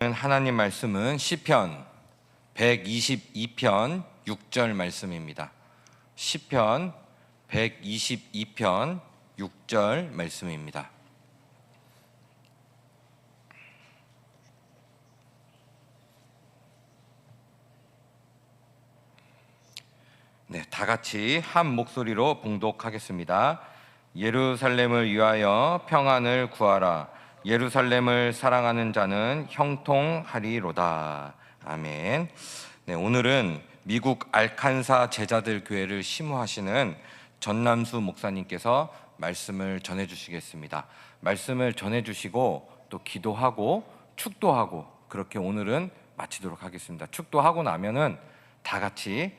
하나님 말씀은 시편 122편 6절 말씀입니다. 시편 122편 6절 말씀입니다. 네, 다 같이 한 목소리로 봉독하겠습니다. 예루살렘을 위하여 평안을 구하라. 예루살렘을 사랑하는 자는 형통하리로다. 아멘. 네, 오늘은 미국 알칸사 제자들 교회를 심우하시는 전남수 목사님께서 말씀을 전해주시겠습니다. 말씀을 전해주시고 또 기도하고 축도하고 그렇게 오늘은 마치도록 하겠습니다. 축도하고 나면은 다 같이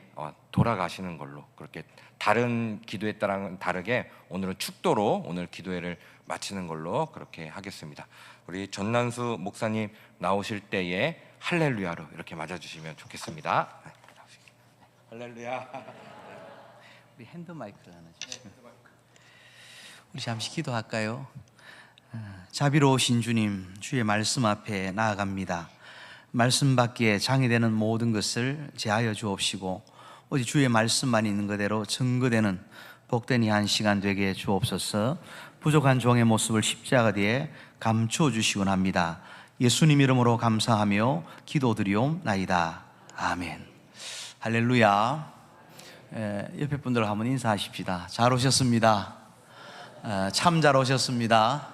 돌아가시는 걸로, 그렇게 다른 기도에 따라 다르게 오늘은 축도로 오늘 기도회를 마치는 걸로 그렇게 하겠습니다. 우리 전남수 목사님 나오실 때에 할렐루야로 이렇게 맞아주시면 좋겠습니다. 할렐루야. 우리 핸드 마이크를 하나 주시면. 우리 잠시 기도할까요? 자비로우신 주님, 주의 말씀 앞에 나아갑니다. 말씀 받기에 장애되는 모든 것을 제하여 주옵시고 오직 주의 말씀만 있는 그대로 증거되는 복된 이 한 시간 되게 주옵소서. 부족한 종의 모습을 십자가 뒤에 감추어 주시곤 합니다. 예수님 이름으로 감사하며 기도드리옵나이다. 아멘. 할렐루야. 옆에 분들 한번 인사하십시다. 잘 오셨습니다. 참 잘 오셨습니다.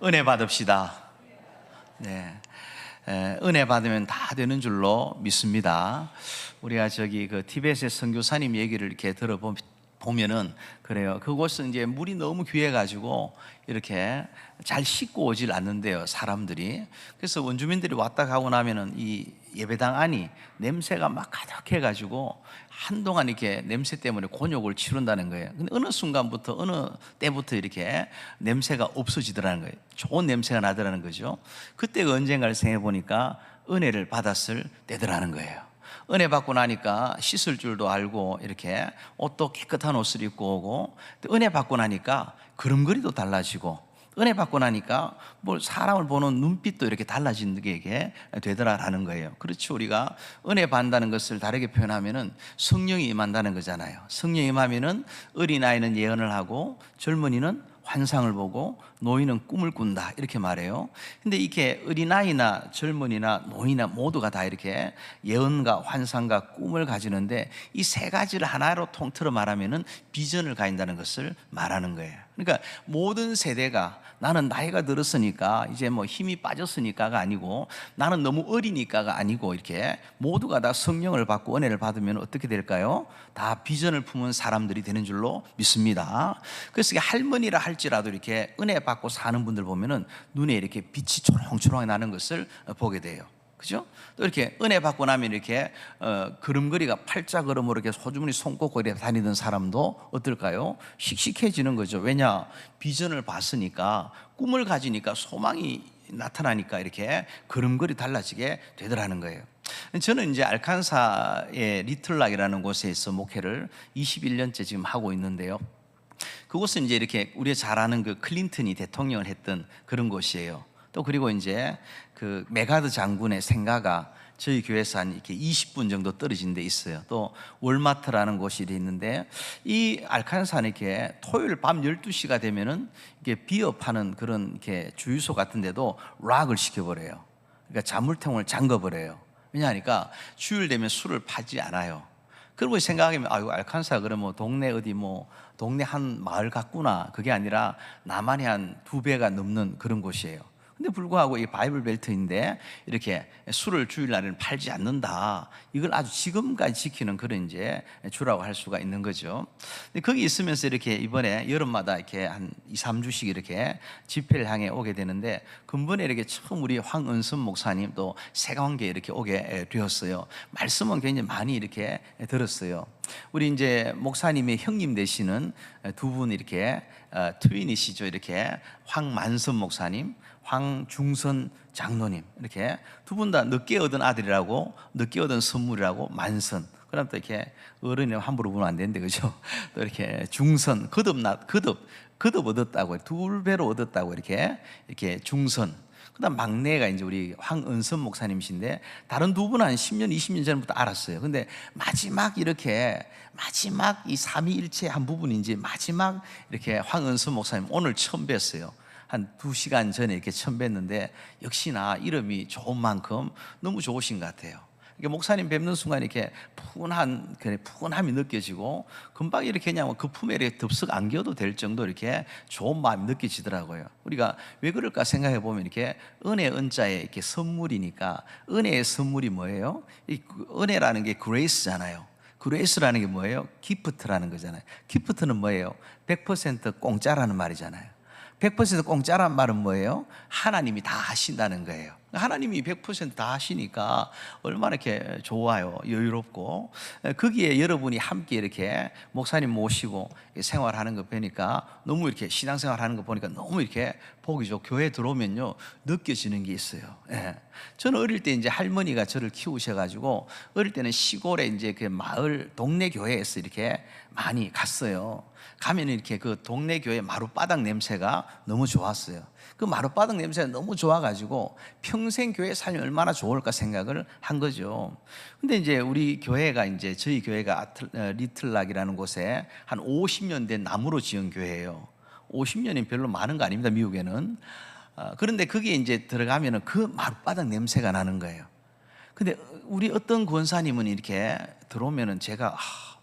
은혜 받읍시다. 네. 은혜 받으면 다 되는 줄로 믿습니다. 우리가 그 티베트의 선교사님 얘기를 이렇게 들어보면은 그래요. 그곳은 이제 물이 너무 귀해가지고 이렇게 잘 씻고 오질 않는데요, 사람들이. 그래서 원주민들이 왔다 가고 나면은 이 예배당 안이 냄새가 막 가득해가지고 한동안 이렇게 냄새 때문에 곤욕을 치른다는 거예요. 근데 어느 순간부터 어느 때부터 이렇게 냄새가 없어지더라는 거예요. 좋은 냄새가 나더라는 거죠. 그때가 언젠가를 생각해 보니까 은혜를 받았을 때더라는 거예요. 은혜 받고 나니까 씻을 줄도 알고 이렇게 옷도 깨끗한 옷을 입고 오고, 또 은혜 받고 나니까 걸음걸이도 달라지고, 은혜 받고 나니까 뭐 사람을 보는 눈빛도 이렇게 달라지는 게 되더라라는 거예요. 그렇죠. 우리가 은혜 받는다는 것을 다르게 표현하면은 성령이 임한다는 거잖아요. 성령이 임하면은 어린아이는 예언을 하고 젊은이는 환상을 보고 노인은 꿈을 꾼다, 이렇게 말해요. 근데 이게 어린아이나 젊은이나 노인이나 모두가 다 이렇게 예언과 환상과 꿈을 가지는데 이 세 가지를 하나로 통틀어 말하면은 비전을 가진다는 것을 말하는 거예요. 그러니까 모든 세대가 나는 나이가 들었으니까 이제 뭐 힘이 빠졌으니까가 아니고, 나는 너무 어리니까가 아니고, 이렇게 모두가 다 성령을 받고 은혜를 받으면 어떻게 될까요? 다 비전을 품은 사람들이 되는 줄로 믿습니다. 그래서 할머니라 할지라도 이렇게 은혜 받고 사는 분들 보면은 눈에 이렇게 빛이 초롱초롱 나는 것을 보게 돼요. 그죠? 또 이렇게 은혜 받고 나면 이렇게 걸음걸이가 팔자걸음으로 이렇게 소주머니 손꼽고 이렇게 다니던 사람도 어떨까요? 씩씩해지는 거죠. 왜냐? 비전을 봤으니까, 꿈을 가지니까, 소망이 나타나니까 이렇게 걸음걸이 달라지게 되더라는 거예요. 저는 이제 알칸사의 리틀락이라는 곳에서 목회를 21년째 지금 하고 있는데요. 그곳은 이제 이렇게 우리가 잘 아는 그 클린턴이 대통령을 했던 그런 곳이에요. 또 그리고 이제 그 메가드 장군의 생가가 저희 교회에서 한 이렇게 20분 정도 떨어진 데 있어요. 또 월마트라는 곳이 있는데, 이 알칸사는 이렇게 토요일 밤 12시가 되면은 이게 비어 파는 그런 이렇게 주유소 같은 데도 락을 시켜버려요. 그러니까 자물통을 잠궈버려요. 왜냐하니까 주일 되면 술을 파지 않아요. 그러고 생각하면 아이고, 알칸사 그러면 동네 어디 뭐 동네 한 마을 같구나. 그게 아니라 나만이 한 2배가 넘는 그런 곳이에요. 근데 불구하고 이 바이블 벨트인데 이렇게 술을 주일날에는 팔지 않는다, 이걸 아주 지금까지 지키는 그런 이제 주라고 할 수가 있는 거죠. 근데 거기 있으면서 이렇게 이번에 여름마다 이렇게 한 2, 3주씩 이렇게 집회를 향해 오게 되는데, 근본에 이렇게 처음 우리 황은선 목사님 또 세관계 이렇게 오게 되었어요. 말씀은 굉장히 많이 이렇게 들었어요. 우리 이제 목사님의 형님 되시는 두 분 이렇게 트윈이시죠. 이렇게 황만선 목사님, 황중선 장로님, 이렇게 두 분 다 늦게 얻은 아들이라고, 늦게 얻은 선물이라고 만선. 그럼 또 이렇게 어른이 함부로 보면 안 되는데, 그죠? 또 이렇게 중선, 거듭 얻었다고, 2배로 얻었다고 이렇게 중선. 그다음 막내가 이제 우리 황은선 목사님이신데 다른 두 분은 한 10년, 20년 전부터 알았어요. 근데 마지막 이 삼위일체 한 부분인지 마지막 이렇게 황은선 목사님 오늘 처음 뵀어요. 한 2시간 전에 이렇게 처음 뵀는데 역시나 이름이 좋은 만큼 너무 좋으신 것 같아요. 이게 목사님 뵙는 순간 이렇게 푸근함이 느껴지고 금방 이렇게 그냥 그 품에 이렇게 덥석 안겨도 될 정도 이렇게 좋은 마음이 느껴지더라고요. 우리가 왜 그럴까 생각해 보면 이렇게 은혜 은자에 이렇게 선물이니까 은혜의 선물이 뭐예요? 이 은혜라는 게 그레이스잖아요. 그레이스라는 게 뭐예요? 기프트라는 거잖아요. 기프트는 뭐예요? 100% 공짜라는 말이잖아요. 100% 공짜란 말은 뭐예요? 하나님이 다 하신다는 거예요. 하나님이 100% 다 하시니까 얼마나 이렇게 좋아요. 여유롭고. 거기에 여러분이 함께 이렇게 목사님 모시고 생활하는 거 보니까 너무 이렇게 신앙생활 하는 거 보니까 너무 이렇게 보기 좋고 교회 들어오면요 느껴지는 게 있어요. 예. 저는 어릴 때 이제 할머니가 저를 키우셔가지고 어릴 때는 시골에 이제 그 마을 동네 교회에서 이렇게 많이 갔어요. 가면 이렇게 그 동네 교회 마룻바닥 냄새가 너무 좋았어요. 그 마룻바닥 냄새가 너무 좋아가지고 평생 교회 살면 얼마나 좋을까 생각을 한 거죠. 근데 이제 우리 교회가 이제 저희 교회가 리틀락이라는 곳에 한 50년 된 나무로 지은 교회예요. 50년이 별로 많은 거 아닙니다, 미국에는. 그런데 거기에 이제 들어가면은 그 마룻바닥 냄새가 나는 거예요. 근데 우리 어떤 권사님은 이렇게 들어오면은 제가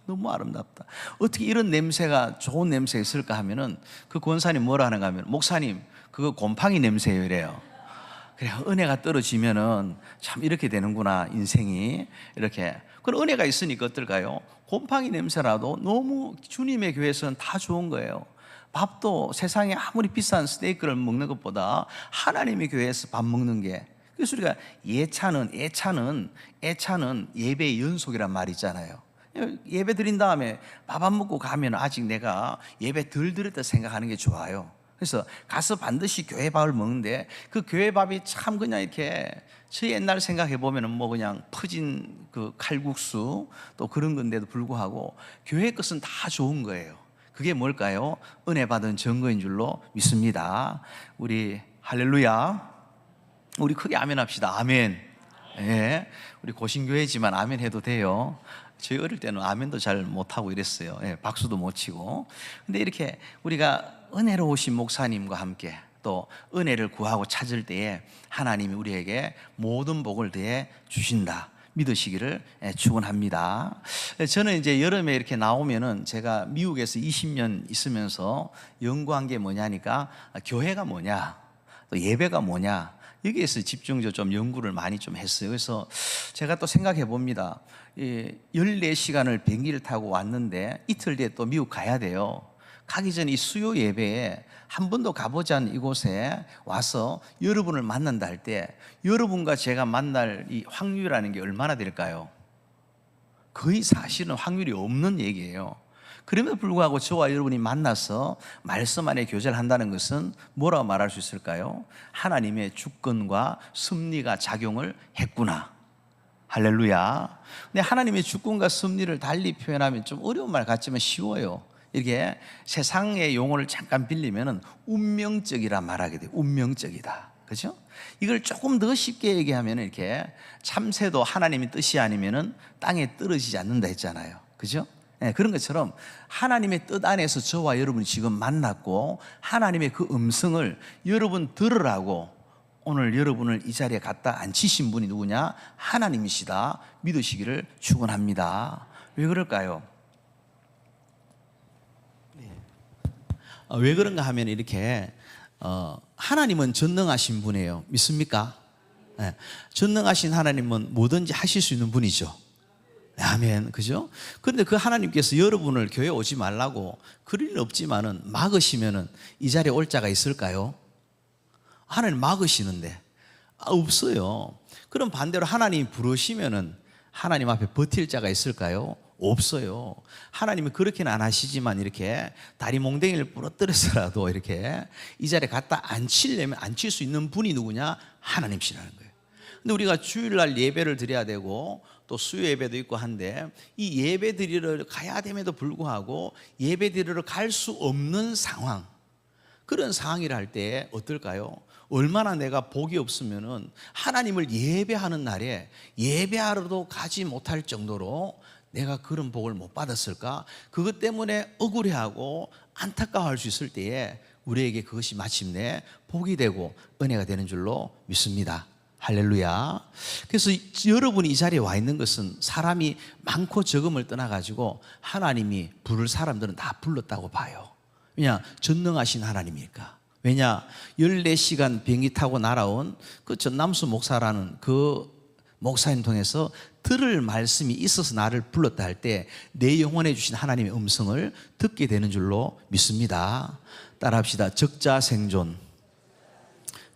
너무 아름답다. 어떻게 이런 냄새가 좋은 냄새가 있을까 하면은 그 권사님 뭐라 하는가 하면 목사님 그거 곰팡이 냄새예요 이래요. 그래 은혜가 떨어지면은 참 이렇게 되는구나 인생이 이렇게. 그런 은혜가 있으니까 어떨까요? 곰팡이 냄새라도 너무 주님의 교회에서는 다 좋은 거예요. 밥도 세상에 아무리 비싼 스테이크를 먹는 것보다 하나님의 교회에서 밥 먹는 게. 그래서 우리가 예찬은 예배의 연속이란 말이 있잖아요. 예배 드린 다음에 밥 안 먹고 가면 아직 내가 예배 덜 드렸다 생각하는 게 좋아요. 그래서 가서 반드시 교회 밥을 먹는데 그 교회 밥이 참 그냥 이렇게 저 옛날 생각해 보면은 뭐 그냥 퍼진 그 칼국수 또 그런 건데도 불구하고 교회 것은 다 좋은 거예요. 그게 뭘까요? 은혜 받은 증거인 줄로 믿습니다. 우리 할렐루야. 우리 크게 아멘 합시다. 아멘. 예. 우리 고신교회지만 아멘 해도 돼요. 저희 어릴 때는 아멘도 잘 못하고 이랬어요. 예, 박수도 못 치고. 근데 이렇게 우리가 은혜로우신 목사님과 함께 또 은혜를 구하고 찾을 때에 하나님이 우리에게 모든 복을 더해 주신다 믿으시기를 축원합니다. 저는 이제 여름에 이렇게 나오면은 제가 미국에서 20년 있으면서 연구한 게 뭐냐니까 교회가 뭐냐 또 예배가 뭐냐 여기에서 집중적으로 좀 연구를 많이 좀 했어요. 그래서 제가 또 생각해 봅니다. 14시간을 비행기를 타고 왔는데 이틀 뒤에 또 미국 가야 돼요. 가기 전에 이 수요 예배에 한 번도 가보지 않은 이곳에 와서 여러분을 만난다 할 때 여러분과 제가 만날 이 확률이라는 게 얼마나 될까요? 거의 사실은 확률이 없는 얘기예요. 그럼에도 불구하고 저와 여러분이 만나서 말씀 안에 교제를 한다는 것은 뭐라고 말할 수 있을까요? 하나님의 주권과 섭리가 작용을 했구나. 할렐루야. 근데 하나님의 주권과 섭리를 달리 표현하면 좀 어려운 말 같지만 쉬워요. 이렇게 세상의 용어를 잠깐 빌리면은 운명적이라 말하게 돼요. 운명적이다. 그죠? 이걸 조금 더 쉽게 얘기하면 이렇게 참새도 하나님의 뜻이 아니면은 땅에 떨어지지 않는다 했잖아요. 그죠? 네, 그런 것처럼 하나님의 뜻 안에서 저와 여러분이 지금 만났고 하나님의 그 음성을 여러분 들으라고 오늘 여러분을 이 자리에 갖다 앉히신 분이 누구냐? 하나님이시다 믿으시기를 축원합니다. 왜 그럴까요? 왜 그런가 하면 이렇게 하나님은 전능하신 분이에요. 믿습니까? 네. 전능하신 하나님은 뭐든지 하실 수 있는 분이죠. 아멘. 그죠? 그런데 그 하나님께서 여러분을 교회 오지 말라고 그럴 일 없지만은 막으시면은 이 자리에 올 자가 있을까요? 하나님 막으시는데 없어요. 그럼 반대로 하나님 부르시면은 하나님 앞에 버틸 자가 있을까요? 없어요. 하나님이 그렇게는 안 하시지만 이렇게 다리 몽댕이를 부러뜨려서라도 이렇게 이 자리에 갖다 앉히려면 앉힐 수 있는 분이 누구냐? 하나님이시라는 거예요. 근데 우리가 주일날 예배를 드려야 되고 또 수요 예배도 있고 한데 이 예배 드리러 가야 됨에도 불구하고 예배 드리러 갈 수 없는 상황, 그런 상황이라 할 때 어떨까요? 얼마나 내가 복이 없으면은 하나님을 예배하는 날에 예배하러도 가지 못할 정도로 내가 그런 복을 못 받았을까? 그것 때문에 억울해하고 안타까워할 수 있을 때에 우리에게 그것이 마침내 복이 되고 은혜가 되는 줄로 믿습니다. 할렐루야. 그래서 여러분이 이 자리에 와 있는 것은 사람이 많고 적음을 떠나가지고 하나님이 부를 사람들은 다 불렀다고 봐요. 왜냐? 전능하신 하나님이니까. 왜냐? 14시간 비행기 타고 날아온 그 전남수 목사라는 그 목사님 통해서 들을 말씀이 있어서 나를 불렀다 할 때 내 영혼에 주신 하나님의 음성을 듣게 되는 줄로 믿습니다. 따라합시다. 적자생존.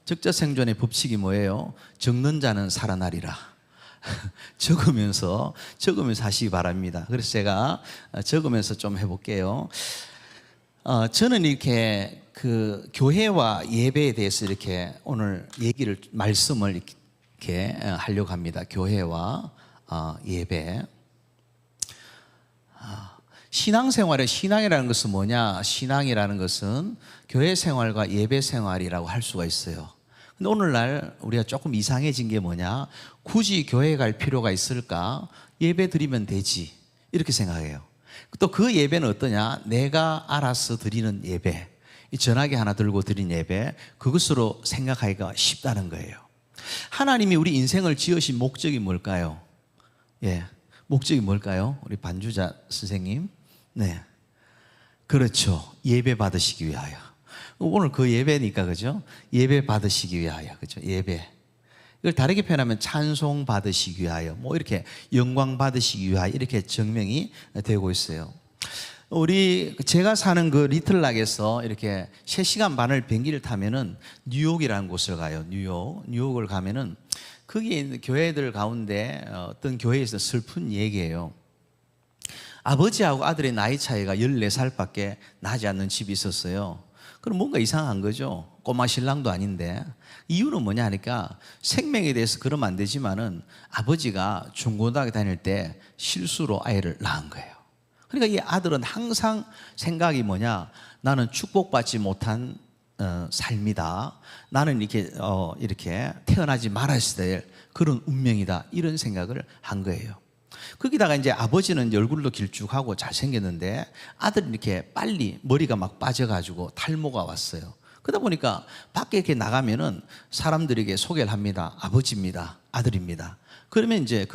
적자생존의 법칙이 뭐예요? 적는 자는 살아나리라. 적으면서 하시기 바랍니다. 그래서 제가 적으면서 좀 해볼게요. 저는 이렇게 그 교회와 예배에 대해서 이렇게 오늘 말씀을 이렇게 하려고 합니다. 교회와 예배. 신앙생활의 신앙이라는 것은 뭐냐? 신앙이라는 것은 교회 생활과 예배 생활이라고 할 수가 있어요. 근데 오늘날 우리가 조금 이상해진 게 뭐냐? 굳이 교회 갈 필요가 있을까? 예배 드리면 되지. 이렇게 생각해요. 또 그 예배는 어떠냐? 내가 알아서 드리는 예배. 이 전화기 하나 들고 드린 예배. 그것으로 생각하기가 쉽다는 거예요. 하나님이 우리 인생을 지으신 목적이 뭘까요? 예. 목적이 뭘까요? 우리 반주자 선생님. 네. 그렇죠. 예배 받으시기 위하여. 오늘 그 예배니까, 그죠? 예배 받으시기 위하여. 그죠? 예배. 이걸 다르게 표현하면 찬송 받으시기 위하여, 뭐 이렇게 영광 받으시기 위하여 이렇게 정명이 되고 있어요. 제가 사는 그 리틀락에서 이렇게 3시간 반을 비행기를 타면은 뉴욕이라는 곳을 가요. 뉴욕을 가면은 거기에 있는 교회들 가운데 어떤 교회에서 슬픈 얘기예요. 아버지하고 아들의 나이 차이가 14살밖에 나지 않는 집이 있었어요. 그럼 뭔가 이상한 거죠. 꼬마 신랑도 아닌데. 이유는 뭐냐 하니까 생명에 대해서 그러면 안 되지만은 아버지가 중고등학교 다닐 때 실수로 아이를 낳은 거예요. 그러니까 이 아들은 항상 생각이 뭐냐? 나는 축복받지 못한 삶이다. 나는 이렇게 태어나지 말았어야 될 그런 운명이다. 이런 생각을 한 거예요. 거기다가 이제 아버지는 얼굴도 길쭉하고 잘생겼는데 아들이 이렇게 빨리 머리가 막 빠져가지고 탈모가 왔어요. 그러다 보니까 밖에 이렇게 나가면은 사람들에게 소개를 합니다. 아버지입니다. 아들입니다. 그러면 이제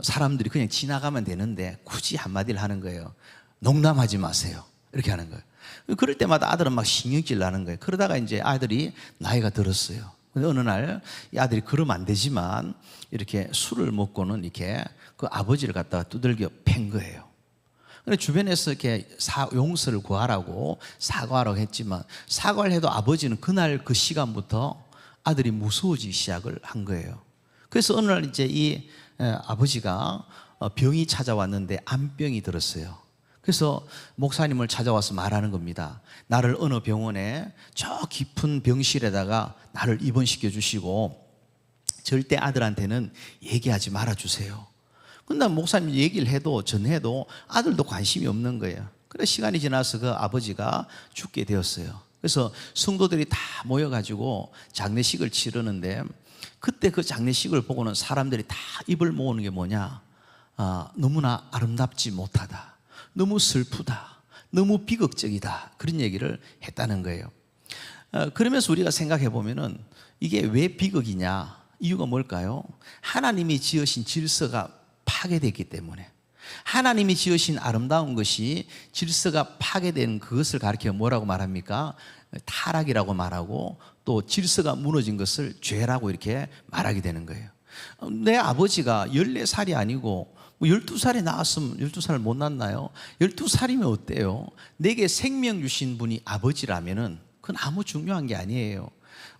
사람들이 그냥 지나가면 되는데 굳이 한마디를 하는 거예요. 농담하지 마세요. 이렇게 하는 거예요. 그럴 때마다 아들은 막 신경질 나는 거예요. 그러다가 이제 아들이 나이가 들었어요. 근데 어느 날 이 아들이 그러면 안 되지만 이렇게 술을 먹고는 이렇게 그 아버지를 갖다가 두들겨 팬 거예요. 근데 주변에서 이렇게 용서를 구하라고 사과하라고 했지만 사과를 해도 아버지는 그날 그 시간부터 아들이 무서워지기 시작을 한 거예요. 그래서 어느 날 이제 이 아버지가 병이 찾아왔는데 암병이 들었어요. 그래서 목사님을 찾아와서 말하는 겁니다. 나를 어느 병원에 저 깊은 병실에다가 나를 입원시켜 주시고 절대 아들한테는 얘기하지 말아 주세요. 근데 목사님 얘기를 해도 전해도 아들도 관심이 없는 거예요. 그래서 시간이 지나서 그 아버지가 죽게 되었어요. 그래서 성도들이 다 모여가지고 장례식을 치르는데 그때 그 장례식을 보고는 사람들이 다 입을 모으는 게 뭐냐? 너무나 아름답지 못하다. 너무 슬프다. 너무 비극적이다. 그런 얘기를 했다는 거예요. 그러면서 우리가 생각해 보면은 이게 왜 비극이냐? 이유가 뭘까요? 하나님이 지으신 질서가 파괴됐기 때문에. 하나님이 지으신 아름다운 것이 질서가 파괴된 그것을 가리켜 뭐라고 말합니까? 타락이라고 말하고 또 질서가 무너진 것을 죄라고 이렇게 말하게 되는 거예요. 내 아버지가 14살이 아니고 12살에 낳았으면 12살 못 낳나요? 12살이면 어때요? 내게 생명 주신 분이 아버지라면은 그건 아무 중요한 게 아니에요.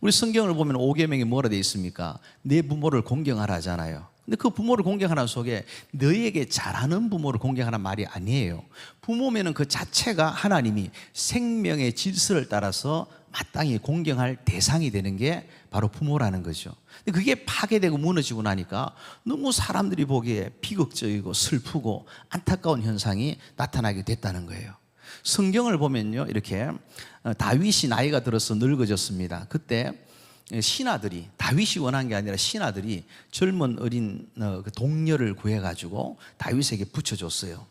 우리 성경을 보면 5계명에 뭐라 되어 있습니까? 내 부모를 공경하라 하잖아요. 근데 그 부모를 공경하는 속에 너에게 잘하는 부모를 공경하는 말이 아니에요. 부모면은 그 자체가 하나님이 생명의 질서를 따라서 마땅히 공경할 대상이 되는 게 바로 부모라는 거죠. 근데 그게 파괴되고 무너지고 나니까 너무 사람들이 보기에 비극적이고 슬프고 안타까운 현상이 나타나게 됐다는 거예요. 성경을 보면요, 이렇게 다윗이 나이가 들어서 늙어졌습니다. 그때 신하들이, 다윗이 원한 게 아니라 신하들이 젊은 어린 그 동녀를 구해가지고 다윗에게 붙여줬어요.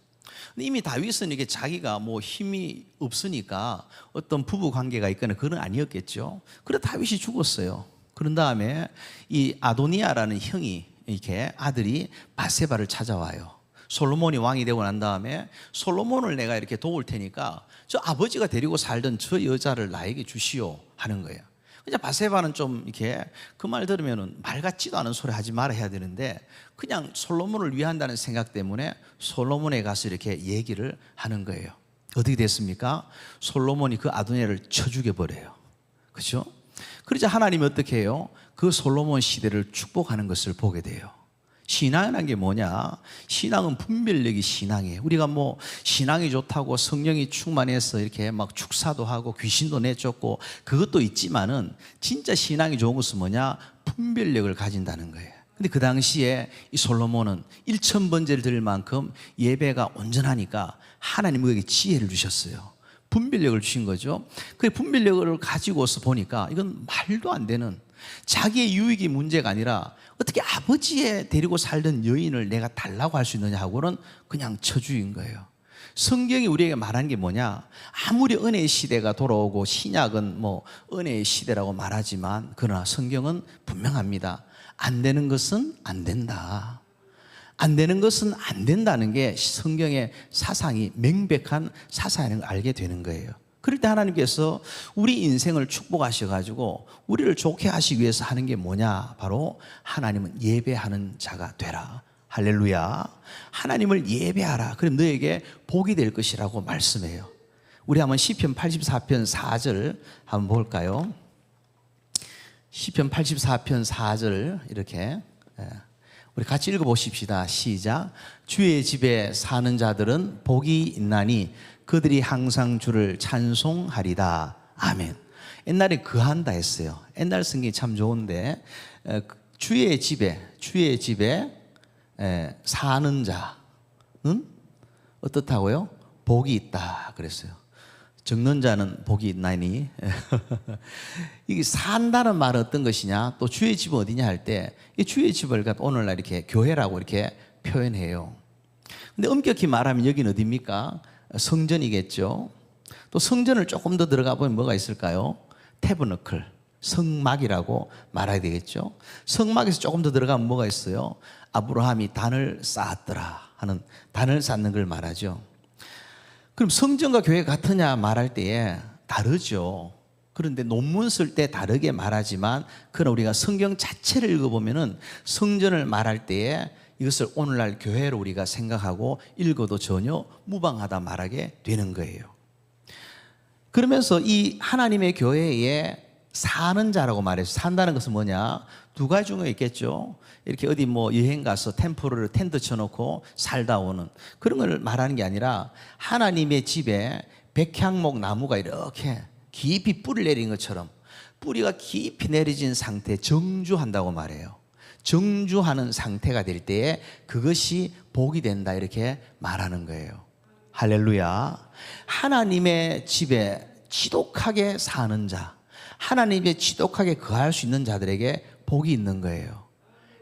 근데 이미 다윗은 이게 자기가 뭐 힘이 없으니까 어떤 부부 관계가 있거나 그건 아니었겠죠. 그래 다윗이 죽었어요. 그런 다음에 이 아도니아라는 형이, 이렇게 아들이 바세바를 찾아와요. 솔로몬이 왕이 되고 난 다음에 솔로몬을 내가 이렇게 도울 테니까 저 아버지가 데리고 살던 저 여자를 나에게 주시오 하는 거예요. 그냥 바세바는 좀 이렇게 그 말 들으면은 말 같지도 않은 소리 하지 말아 해야 되는데 그냥 솔로몬을 위한다는 생각 때문에 솔로몬에 가서 이렇게 얘기를 하는 거예요. 어떻게 됐습니까? 솔로몬이 그 아도니아를 쳐 죽여버려요. 그렇죠? 그러자 하나님이 어떻게 해요? 그 솔로몬 시대를 축복하는 것을 보게 돼요. 신앙이라는 게 뭐냐? 신앙은 분별력이 신앙이에요. 우리가 뭐 신앙이 좋다고 성령이 충만해서 이렇게 막 축사도 하고 귀신도 내쫓고 그것도 있지만은 진짜 신앙이 좋은 것은 뭐냐? 분별력을 가진다는 거예요. 근데 그 당시에 이 솔로몬은 1000번제를 드릴 만큼 예배가 온전하니까 하나님 그에게 지혜를 주셨어요. 분별력을 주신 거죠. 그 분별력을 가지고서 보니까 이건 말도 안 되는, 자기의 유익이 문제가 아니라 어떻게 아버지에 데리고 살던 여인을 내가 달라고 할 수 있느냐 하고는 그냥 처주인 거예요. 성경이 우리에게 말하는 게 뭐냐? 아무리 은혜의 시대가 돌아오고 신약은 뭐 은혜의 시대라고 말하지만 그러나 성경은 분명합니다. 안 되는 것은 안 된다. 안 되는 것은 안 된다는 게 성경의 사상이 명백한 사상을 알게 되는 거예요. 그럴 때 하나님께서 우리 인생을 축복하셔가지고 우리를 좋게 하시기 위해서 하는 게 뭐냐? 바로 하나님은 예배하는 자가 되라. 할렐루야. 하나님을 예배하라. 그럼 너에게 복이 될 것이라고 말씀해요. 우리 한번 시편 84편 4절 한번 볼까요? 시편 84편 4절 이렇게 우리 같이 읽어보십시다. 시작. 주의 집에 사는 자들은 복이 있나니 그들이 항상 주를 찬송하리다. 아멘. 옛날에 거한다 했어요. 옛날 성경이 참 좋은데 주의 집에 사는 자는 어떻다고요? 복이 있다 그랬어요. 적는 자는 복이 있나니. 이게 산다는 말은 어떤 것이냐? 또 주의 집은 어디냐 할 때 이 주의 집을 오늘날 이렇게 교회라고 이렇게 표현해요. 근데 엄격히 말하면 여기는 어디입니까? 성전이겠죠. 또 성전을 조금 더 들어가 보면 뭐가 있을까요? 태버너클, 성막이라고 말해야 되겠죠. 성막에서 조금 더 들어가면 뭐가 있어요? 아브라함이 단을 쌓았더라 하는, 단을 쌓는 걸 말하죠. 그럼 성전과 교회 같으냐 말할 때에 다르죠. 그런데 논문 쓸 때 다르게 말하지만 그러나 우리가 성경 자체를 읽어보면은 성전을 말할 때에 이것을 오늘날 교회로 우리가 생각하고 읽어도 전혀 무방하다 말하게 되는 거예요. 그러면서 이 하나님의 교회에 사는 자라고 말해서 산다는 것은 뭐냐? 두 가지 중에 있겠죠. 이렇게 어디 뭐 여행 가서 템포를 텐트 쳐놓고 살다 오는 그런 걸 말하는 게 아니라 하나님의 집에 백향목 나무가 이렇게 깊이 뿌리를 내린 것처럼 뿌리가 깊이 내려진 상태 정주한다고 말해요. 정주하는 상태가 될 때에 그것이 복이 된다 이렇게 말하는 거예요. 할렐루야. 하나님의 집에 지독하게 사는 자, 하나님의 지독하게 거할 수 있는 자들에게 복이 있는 거예요.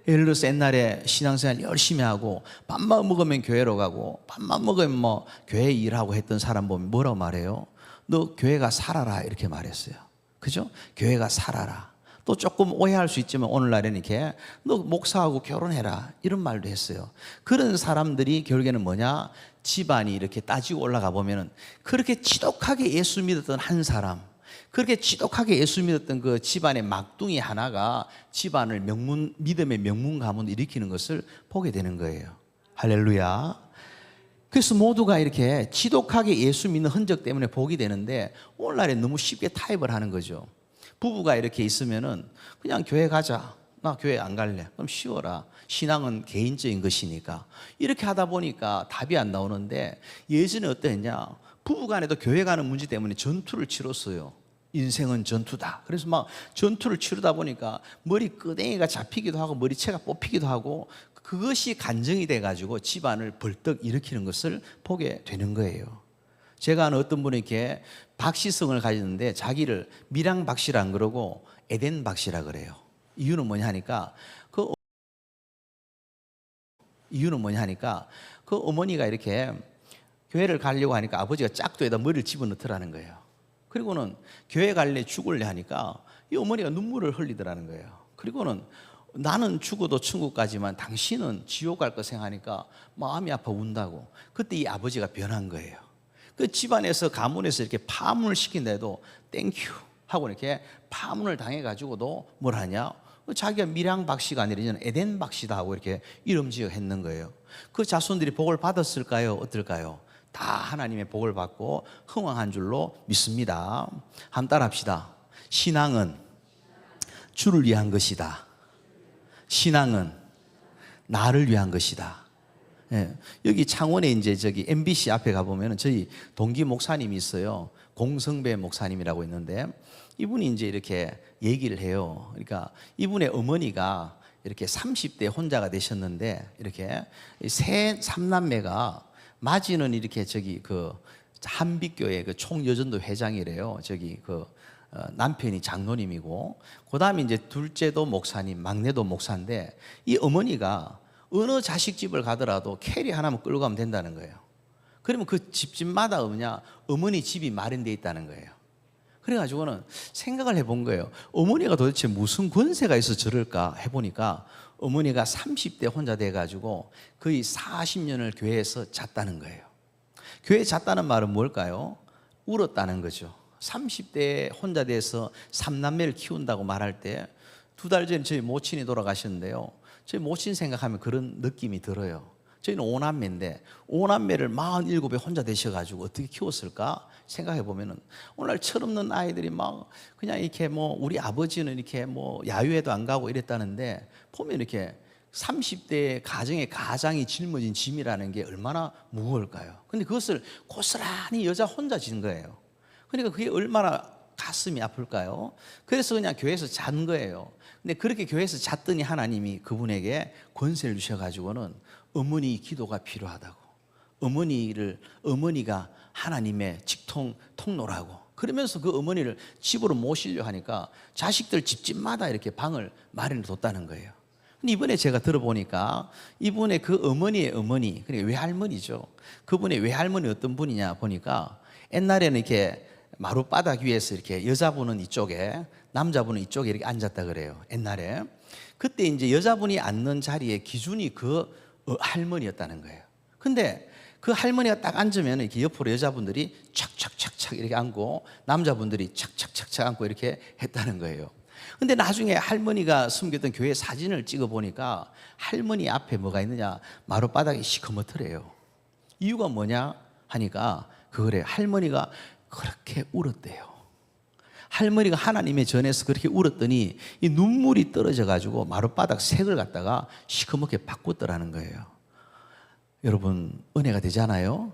예를 들어서 옛날에 신앙생활 열심히 하고 밥만 먹으면 교회로 가고 밥만 먹으면 뭐 교회 일하고 했던 사람 보면 뭐라고 말해요? 너 교회가 살아라 이렇게 말했어요. 그죠? 교회가 살아라. 또 조금 오해할 수 있지만 오늘날에는 이렇게 너 목사하고 결혼해라 이런 말도 했어요. 그런 사람들이 결국에는 뭐냐? 집안이 이렇게 따지고 올라가 보면은 그렇게 지독하게 예수 믿었던 한 사람, 그렇게 지독하게 예수 믿었던 그 집안의 막둥이 하나가 집안을 믿음의 명문 가문을 일으키는 것을 보게 되는 거예요. 할렐루야. 그래서 모두가 이렇게 지독하게 예수 믿는 흔적 때문에 복이 되는데 오늘날에 너무 쉽게 타협을 하는 거죠. 부부가 이렇게 있으면은 그냥 교회 가자. 나 교회 안 갈래. 그럼 쉬워라. 신앙은 개인적인 것이니까. 이렇게 하다 보니까 답이 안 나오는데 예전에 어땠냐? 부부 간에도 교회 가는 문제 때문에 전투를 치렀어요. 인생은 전투다. 그래서 막 전투를 치르다 보니까 머리 끄댕이가 잡히기도 하고 머리채가 뽑히기도 하고 그것이 간증이 돼가지고 집안을 벌떡 일으키는 것을 보게 되는 거예요. 제가 아는 어떤 분이 이렇게 박씨성을 가졌는데 자기를 밀양 박씨라 안 그러고 에덴 박씨라 그래요. 이유는 뭐냐 하니까 그 어머니가 이렇게 교회를 가려고 하니까 아버지가 짝도에다 머리를 집어넣더라는 거예요. 그리고는 교회 갈래 죽을래 하니까 이 어머니가 눈물을 흘리더라는 거예요. 그리고는 나는 죽어도 천국 가지만 당신은 지옥 갈 거 생각하니까 마음이 아파 운다고. 그때 이 아버지가 변한 거예요. 그 집안에서 가문에서 이렇게 파문을 시킨데도 땡큐 하고 이렇게 파문을 당해가지고도 뭘 하냐? 자기가 밀양 박씨가 아니라 이제는 에덴 박씨다 하고 이렇게 이름 지어 했는 거예요. 그 자손들이 복을 받았을까요? 어떨까요? 다 하나님의 복을 받고 흥왕한 줄로 믿습니다. 한번 따라합시다. 신앙은 주를 위한 것이다. 신앙은 나를 위한 것이다. 예, 여기 창원에 이제 저기 MBC 앞에 가보면 저희 동기 목사님이 있어요. 공성배 목사님이라고 있는데 이분이 이제 이렇게 얘기를 해요. 그러니까 이분의 어머니가 이렇게 30대 혼자가 되셨는데 이렇게 세 삼남매가 마지는 이렇게 저기 그 한빛교회 그 총여전도 회장이래요. 저기 그 남편이 장로님이고 그 다음에 이제 둘째도 목사님, 막내도 목사인데 이 어머니가 어느 자식 집을 가더라도 캐리 하나만 끌고 가면 된다는 거예요. 그러면 그 집집마다 뭐냐 어머니 집이 마련되어 있다는 거예요. 그래가지고는 생각을 해본 거예요. 어머니가 도대체 무슨 권세가 있어 저럴까 해보니까 어머니가 30대 혼자 돼가지고 거의 40년을 교회에서 잤다는 거예요. 교회에 잤다는 말은 뭘까요? 울었다는 거죠. 30대에 혼자 돼서 3남매를 키운다고 말할 때 2달 전에 저희 모친이 돌아가셨는데요. 저희 모친 생각하면 그런 느낌이 들어요. 저희는 5남매인데 5남매를 47에 혼자 되셔가지고 어떻게 키웠을까 생각해 보면은 오늘 철없는 아이들이 막 그냥 이렇게 뭐 우리 아버지는 이렇게 뭐 야유회도 안 가고 이랬다는데 보면 이렇게 30대 가정의 가장이 짊어진 짐이라는 게 얼마나 무거울까요? 근데 그것을 고스란히 여자 혼자 진 거예요. 그러니까 그게 얼마나 가슴이 아플까요? 그래서 그냥 교회에서 잔 거예요. 근데 그렇게 교회에서 잤더니 하나님이 그분에게 권세를 주셔가지고는 어머니 기도가 필요하다고. 어머니가 하나님의 직통 통로라고. 그러면서 그 어머니를 집으로 모시려 하니까 자식들 집집마다 이렇게 방을 마련해 뒀다는 거예요. 근데 이번에 제가 들어보니까 이분의 그 어머니의 어머니, 그러니까 외할머니죠. 그분의 외할머니 어떤 분이냐 보니까 옛날에는 이렇게 마룻바닥 위에서 이렇게 여자분은 이쪽에 남자분은 이쪽에 이렇게 앉았다 그래요. 옛날에. 그때 이제 여자분이 앉는 자리의 기준이 그 할머니였다는 거예요. 근데 그 할머니가 딱 앉으면 이렇게 옆으로 여자분들이 착착착착 이렇게 앉고 남자분들이 착착착착 앉고 이렇게 했다는 거예요. 근데 나중에 할머니가 숨겼던 교회 사진을 찍어 보니까 할머니 앞에 뭐가 있느냐? 마룻바닥이 시커멓더래요. 이유가 뭐냐 하니까 그거래. 할머니가 그렇게 울었대요. 할머니가 하나님의 전에서 그렇게 울었더니 이 눈물이 떨어져 가지고 마룻바닥 색을 갖다가 시커멓게 바꿨더라는 거예요. 여러분 은혜가 되잖아요.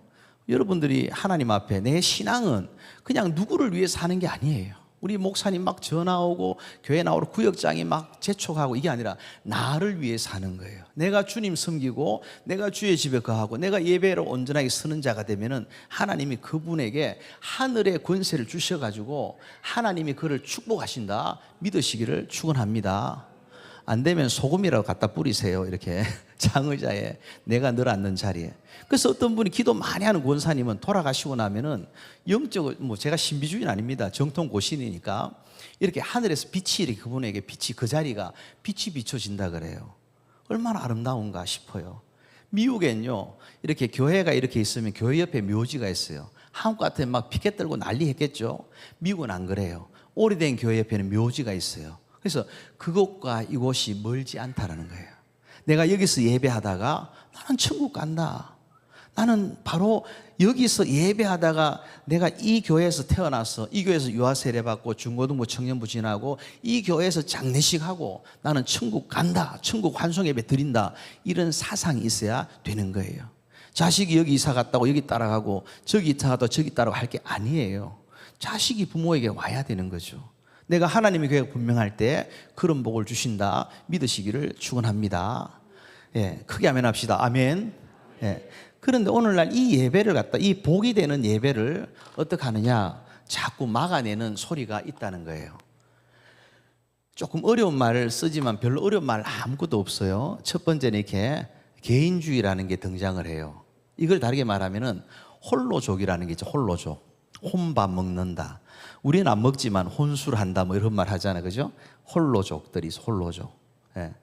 여러분들이 하나님 앞에 내 신앙은 그냥 누구를 위해서 하는 게 아니에요. 우리 목사님 막 전화 오고 교회 나오러 구역장이 막 재촉하고 이게 아니라 나를 위해서 하는 거예요. 내가 주님 섬기고 내가 주의 집에 거하고 내가 예배로 온전하게 서는 자가 되면은 하나님이 그분에게 하늘의 권세를 주셔가지고 하나님이 그를 축복하신다 믿으시기를 축원합니다. 안 되면 소금이라고 갖다 뿌리세요. 이렇게 장의자에 내가 늘 앉는 자리에. 그래서 어떤 분이 기도 많이 하는 권사님은 돌아가시고 나면은 영적으로 뭐 제가 신비주의는 아닙니다. 정통 고신이니까 이렇게 하늘에서 빛이 이렇게 그분에게 빛이 그 자리가 빛이 비춰진다 그래요. 얼마나 아름다운가 싶어요. 미국엔요 이렇게 교회가 이렇게 있으면 교회 옆에 묘지가 있어요. 한국 같으면 막 피켓 들고 난리 했겠죠. 미국은 안 그래요. 오래된 교회 옆에는 묘지가 있어요. 그래서 그곳과 이곳이 멀지 않다라는 거예요. 내가 여기서 예배하다가 나는 천국 간다. 나는 바로 여기서 예배하다가 내가 이 교회에서 태어나서 이 교회에서 유아세례 받고 중고등부 청년부 지나고 이 교회에서 장례식하고 나는 천국 간다. 천국 환송 예배 드린다. 이런 사상이 있어야 되는 거예요. 자식이 여기 이사 갔다고 여기 따라가고 저기 이사 갔다고 저기 따라가고 할 게 아니에요. 자식이 부모에게 와야 되는 거죠. 내가 하나님의 계획 분명할 때 그런 복을 주신다 믿으시기를 축원합니다. 예, 크게 아멘 합시다. 아멘. 예, 그런데 오늘날 이 예배를 갖다, 이 복이 되는 예배를 어떻게 하느냐, 자꾸 막아내는 소리가 있다는 거예요. 조금 어려운 말을 쓰지만 별로 어려운 말 아무것도 없어요. 첫 번째는 이렇게 개인주의라는 게 등장을 해요. 이걸 다르게 말하면은 홀로족이라는 게 있죠. 홀로족. 혼밥 먹는다. 우리는 안 먹지만 혼술 한다 뭐 이런 말 하잖아요. 그죠? 홀로족들이 있어. 홀로족. 예.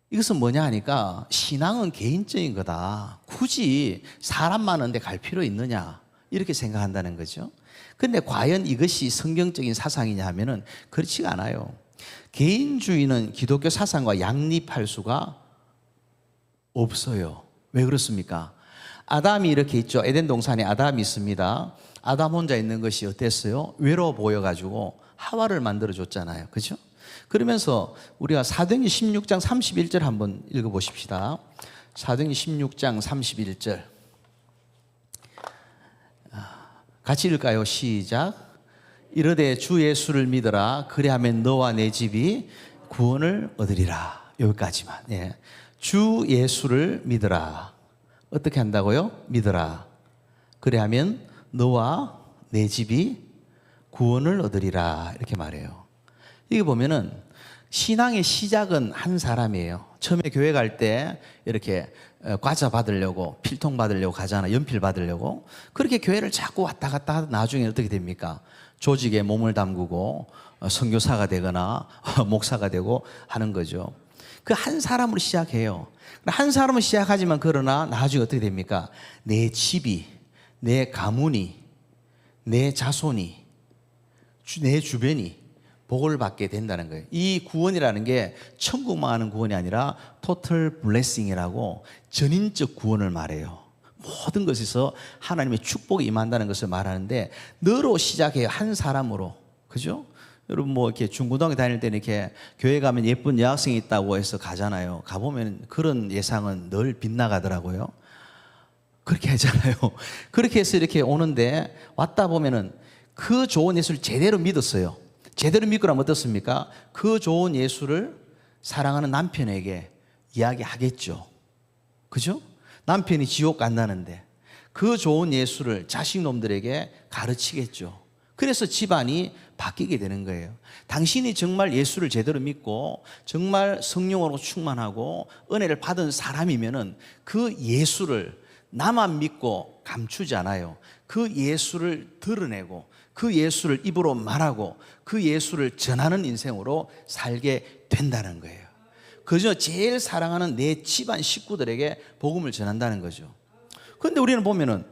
이것은 뭐냐 하니까 신앙은 개인적인 거다. 굳이 사람 많은데 갈 필요 있느냐 이렇게 생각한다는 거죠. 근데 과연 이것이 성경적인 사상이냐 하면은 그렇지가 않아요. 개인주의는 기독교 사상과 양립할 수가 없어요. 왜 그렇습니까? 아담이 이렇게 있죠. 에덴 동산에 아담이 있습니다. 아담 혼자 있는 것이 어땠어요? 외로워 보여가지고 하와를 만들어줬잖아요. 그죠? 그러면서 우리가 사도행전 16장 31절 한번 읽어보십시다. 사도행전 16장 31절 같이 읽을까요? 시작. 이르되 주 예수를 믿어라. 그리하면 너와 내 집이 구원을 얻으리라. 여기까지만. 예. 주 예수를 믿어라. 어떻게 한다고요? 믿어라. 그리하면 너와 내 집이 구원을 얻으리라. 이렇게 말해요. 이게 보면은 신앙의 시작은 한 사람이에요. 처음에 교회 갈 때 이렇게 과자 받으려고, 필통 받으려고 가잖아. 연필 받으려고. 그렇게 교회를 자꾸 왔다 갔다 하다 나중에 어떻게 됩니까? 조직에 몸을 담그고 선교사가 되거나 목사가 되고 하는 거죠. 그 한 사람으로 시작해요. 한 사람은 시작하지만 그러나 나중에 어떻게 됩니까? 내 집이, 내 가문이, 내 자손이, 내 주변이 복을 받게 된다는 거예요. 이 구원이라는 게 천국만 하는 구원이 아니라 토탈 블레싱이라고 전인적 구원을 말해요. 모든 것에서 하나님의 축복이 임한다는 것을 말하는데 너로 시작해요. 한 사람으로. 그죠? 여러분 뭐 이렇게 중고등학교 다닐 때는 이렇게 교회 가면 예쁜 여학생이 있다고 해서 가잖아요. 가보면 그런 예상은 늘 빗나가더라고요. 그렇게 하잖아요. 그렇게 해서 이렇게 오는데 왔다 보면은 그 좋은 예수를 제대로 믿었어요. 제대로 믿고 나면 어떻습니까? 그 좋은 예수를 사랑하는 남편에게 이야기하겠죠. 그죠? 남편이 지옥 간다는데 그 좋은 예수를 자식놈들에게 가르치겠죠. 그래서 집안이 바뀌게 되는 거예요. 당신이 정말 예수를 제대로 믿고 정말 성령으로 충만하고 은혜를 받은 사람이면은 그 예수를 나만 믿고 감추지 않아요. 그 예수를 드러내고 그 예수를 입으로 말하고 그 예수를 전하는 인생으로 살게 된다는 거예요. 그저 제일 사랑하는 내 집안 식구들에게 복음을 전한다는 거죠. 그런데 우리는 보면은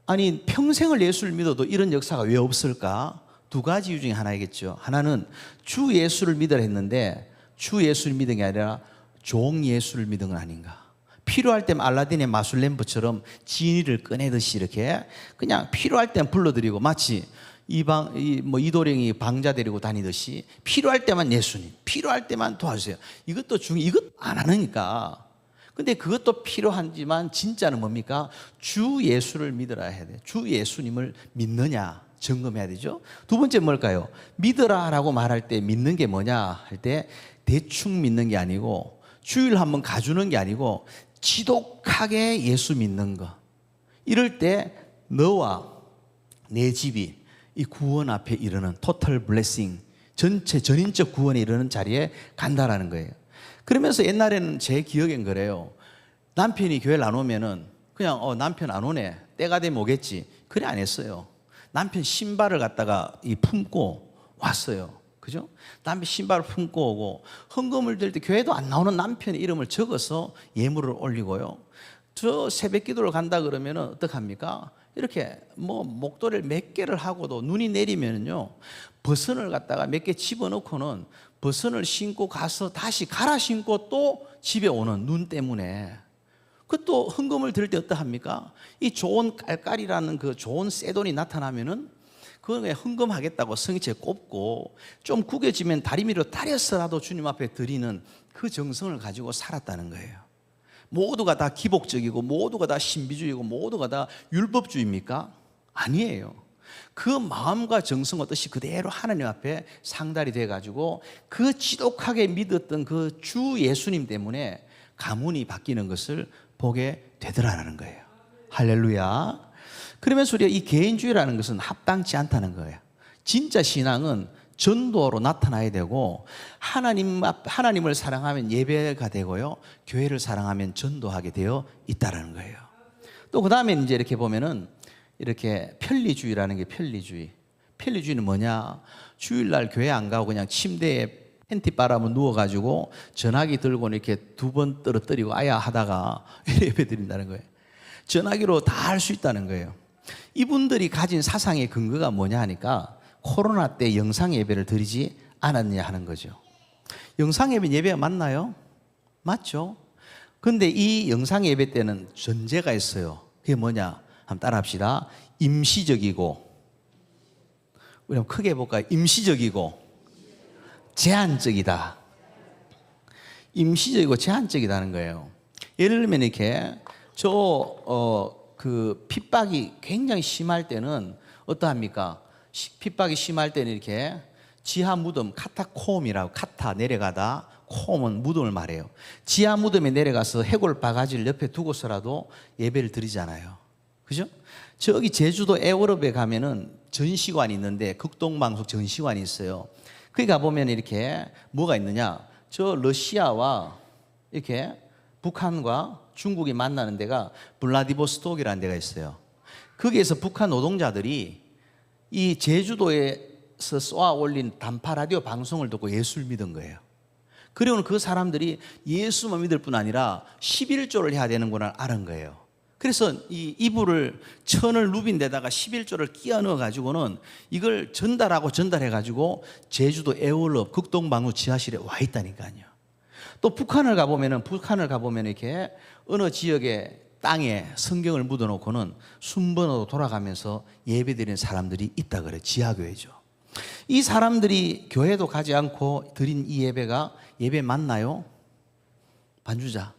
아니 평생을 예수를 믿어도 이런 역사가 왜 없을까? 두 가지 이유 중에 하나이겠죠. 하나는 주 예수를 믿으라 했는데 주 예수를 믿은 게 아니라 종 예수를 믿은 건 아닌가. 필요할 때면 알라딘의 마술램프처럼 지니를 꺼내듯이 이렇게 그냥 필요할 때는 불러드리고 마치 이도령이 방자 데리고 다니듯이 필요할 때만 예수님, 필요할 때만 도와주세요. 이것도 이것 안 하니까. 근데 그것도 필요하지만 진짜는 뭡니까? 주 예수를 믿으라 해야 돼요. 주 예수님을 믿느냐 점검해야 되죠. 두 번째 뭘까요? 믿으라라고 말할 때 믿는 게 뭐냐 할 때 대충 믿는 게 아니고 주일 한번 가주는 게 아니고 지독하게 예수 믿는 거. 이럴 때 너와 내 집이 이 구원 앞에 이르는 토탈 블레싱, 전체 전인적 구원에 이르는 자리에 간다라는 거예요. 그러면서 옛날에는 제 기억엔 그래요. 남편이 교회를 안 오면은 그냥 남편 안 오네, 때가 되면 오겠지. 그래 안 했어요. 남편 신발을 갖다가 품고 왔어요. 그죠? 남편 신발을 품고 오고 헌금을 들 때 교회도 안 나오는 남편의 이름을 적어서 예물을 올리고요. 저 새벽 기도를 간다 그러면은 어떡합니까? 이렇게 뭐 목도리를 몇 개를 하고도 눈이 내리면은요 버선을 갖다가 몇 개 집어넣고는 버선을 신고 가서 다시 갈아 신고 또 집에 오는 눈 때문에 그 또 헌금을 드릴 때 어떠합니까? 이 좋은 깔깔이라는 그 좋은 새 돈이 나타나면은 그거에 헌금하겠다고 성의체 꼽고 좀 구겨지면 다리미로 다려서라도 주님 앞에 드리는 그 정성을 가지고 살았다는 거예요. 모두가 다 기복적이고 모두가 다 신비주의고 모두가 다 율법주의입니까? 아니에요. 그 마음과 정성 어떠시 그대로 하나님 앞에 상달이 돼가지고 그 지독하게 믿었던 그 주 예수님 때문에 가문이 바뀌는 것을 보게 되더라라는 거예요. 할렐루야. 그러면서 우리가 이 개인주의라는 것은 합당치 않다는 거예요. 진짜 신앙은 전도로 나타나야 되고 하나님을 사랑하면 예배가 되고요. 교회를 사랑하면 전도하게 되어 있다라는 거예요. 또 그다음에 이제 이렇게 보면은 이렇게 편리주의라는 게 편리주의. 편리주의는 뭐냐? 주일날 교회 안 가고 그냥 침대에 팬티 빨아면 누워가지고 전화기 들고 이렇게 2번 떨어뜨리고 아야 하다가 예배 드린다는 거예요. 전화기로 다 할 수 있다는 거예요. 이분들이 가진 사상의 근거가 뭐냐 하니까 코로나 때 영상 예배를 드리지 않았냐 하는 거죠. 영상 예배가 맞나요? 맞죠? 근데 이 영상 예배 때는 전제가 있어요. 그게 뭐냐? 한번 따라 합시다. 임시적이고, 우리 한번 크게 해볼까요? 임시적이고 제한적이다. 임시적이고 제한적이다는 거예요. 예를 들면 이렇게 그 핍박이 굉장히 심할 때는 어떠합니까? 핍박이 심할 때는 이렇게 지하 무덤, 카타콤이라고, 카타 내려가다, 콤은 무덤을 말해요. 지하 무덤에 내려가서 해골 바가지를 옆에 두고서라도 예배를 드리잖아요. 그죠? 저기 제주도 애월읍에 가면은 전시관이 있는데 극동방송 전시관이 있어요. 거기 가보면 이렇게 뭐가 있느냐? 저 러시아와 이렇게 북한과 중국이 만나는 데가 블라디보스톡이라는 데가 있어요. 거기에서 북한 노동자들이 이 제주도에서 쏘아 올린 단파 라디오 방송을 듣고 예수를 믿은 거예요. 그리고는 그 사람들이 예수만 믿을 뿐 아니라 11조를 해야 되는구나 알은 거예요. 그래서 이 이불을 천을 누빈 데다가 11조를 끼워 넣어 가지고는 이걸 전달해 가지고 제주도 애월읍 극동방송 지하실에 와 있다니까요. 또 북한을 가보면 이렇게 어느 지역의 땅에 성경을 묻어놓고는 순번으로 돌아가면서 예배드리는 사람들이 있다 그래요. 지하교회죠. 이 사람들이 교회도 가지 않고 드린 이 예배가 예배 맞나요? 반주자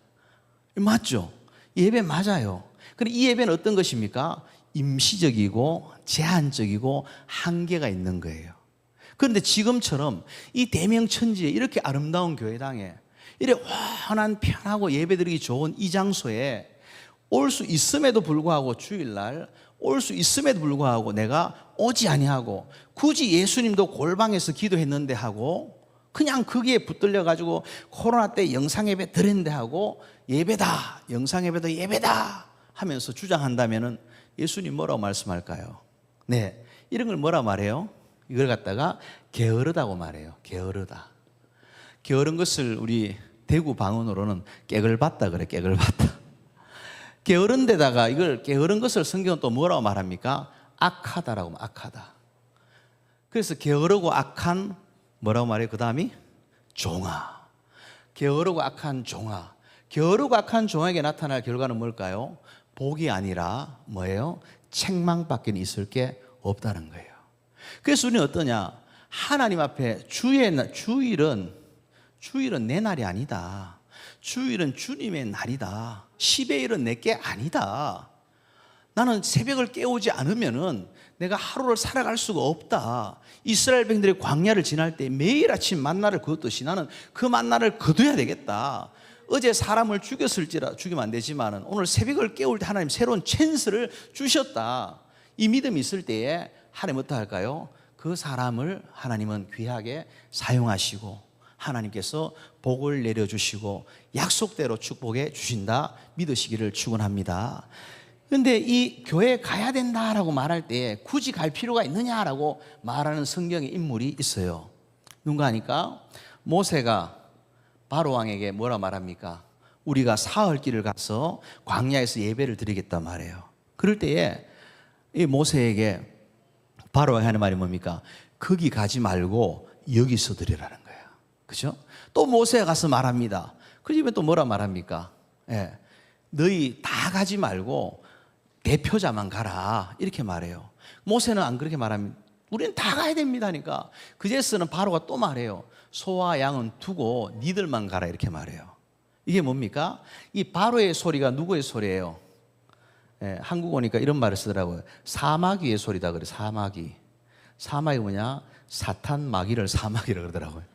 맞죠? 예배 맞아요. 그런데 이 예배는 어떤 것입니까? 임시적이고 제한적이고 한계가 있는 거예요. 그런데 지금처럼 이 대명천지에 이렇게 아름다운 교회당에 이렇게 환한 편하고 예배드리기 좋은 이 장소에 올 수 있음에도 불구하고 주일날 올 수 있음에도 불구하고 내가 오지 아니하고 굳이 예수님도 골방에서 기도했는데 하고 그냥 거기에 붙들려 가지고 코로나 때 영상 예배 드렸는데 하고 예배다 영상 예배도 예배다 하면서 주장한다면은 예수님 뭐라고 말씀할까요? 네, 이런 걸 뭐라 말해요? 이걸 갖다가 게으르다고 말해요. 게으르다. 게으른 것을 우리 대구 방언으로는 깨글봤다 그래. 깨글봤다. 게으른 데다가 이걸 게으른 것을 성경은 또 뭐라고 말합니까? 악하다라고 악하다. 그래서 게으르고 악한 뭐라고 말해요? 그 다음이 종아. 게으르고 악한 종아. 게으르고 악한 종에게 나타날 결과는 뭘까요? 복이 아니라 뭐예요? 책망밖에 있을 게 없다는 거예요. 그래서 우리는 어떠냐? 하나님 앞에 주일은 내 날이 아니다. 주일은 주님의 날이다. 10의 일은 내게 아니다. 나는 새벽을 깨우지 않으면은 내가 하루를 살아갈 수가 없다. 이스라엘 백성들이 광야를 지날 때 매일 아침 만나를 그었듯이 나는 그 만나를 거둬야 되겠다. 어제 사람을 죽이면 안 되지만은 오늘 새벽을 깨울 때 하나님 새로운 찬스를 주셨다. 이 믿음이 있을 때에 하나님 어떡할까요? 그 사람을 하나님은 귀하게 사용하시고 하나님께서 복을 내려주시고 약속대로 축복해 주신다 믿으시기를 축원합니다. 그런데 이 교회에 가야 된다라고 말할 때 굳이 갈 필요가 있느냐라고 말하는 성경의 인물이 있어요. 누군가 하니까 모세가 바로왕에게 뭐라 말합니까? 우리가 사흘 길을 가서 광야에서 예배를 드리겠단 말이에요. 그럴 때에 이 모세에게 바로왕이 하는 말이 뭡니까? 거기 가지 말고 여기서 드리라는 거예요. 그죠? 또 모세가 가서 말합니다. 그 집에 또 뭐라 말합니까? 예, 너희 다 가지 말고 대표자만 가라 이렇게 말해요. 모세는 안 그렇게 말합니다. 우리는 다 가야 됩니다 하니까 그제서는 바로가 또 말해요. 소와 양은 두고 니들만 가라 이렇게 말해요. 이게 뭡니까? 이 바로의 소리가 누구의 소리예요? 예, 한국 오니까 이런 말을 쓰더라고요. 사마귀의 소리다 그래. 사마귀. 사마귀 뭐냐? 사탄 마귀를 사마귀라 그러더라고요.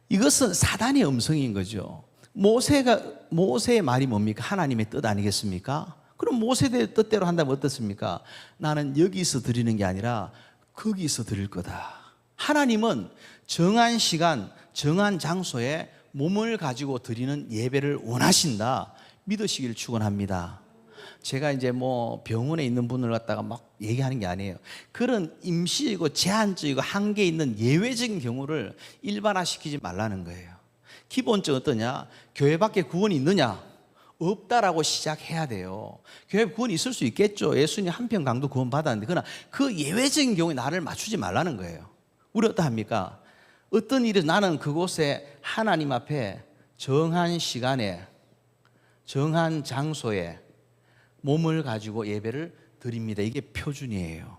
이것은 사단의 음성인 거죠. 모세의 말이 뭡니까? 하나님의 뜻 아니겠습니까? 그럼 모세의 뜻대로 한다면 어떻습니까? 나는 여기서 드리는 게 아니라 거기서 드릴 거다. 하나님은 정한 시간, 정한 장소에 몸을 가지고 드리는 예배를 원하신다. 믿으시길 축원합니다. 제가 이제 뭐 병원에 있는 분을 갖다가 막 얘기하는 게 아니에요. 그런 임시이고 제한적이고 한계 있는 예외적인 경우를 일반화시키지 말라는 거예요. 기본적으로 어떠냐? 교회 밖에 구원이 있느냐? 없다라고 시작해야 돼요. 교회 구원이 있을 수 있겠죠. 예수님 한평 강도 구원 받았는데, 그러나 그 예외적인 경우에 나를 맞추지 말라는 거예요. 우리 어떠합니까? 어떤 일이 나는 그곳에 하나님 앞에 정한 시간에 정한 장소에 몸을 가지고 예배를 드립니다. 이게 표준이에요.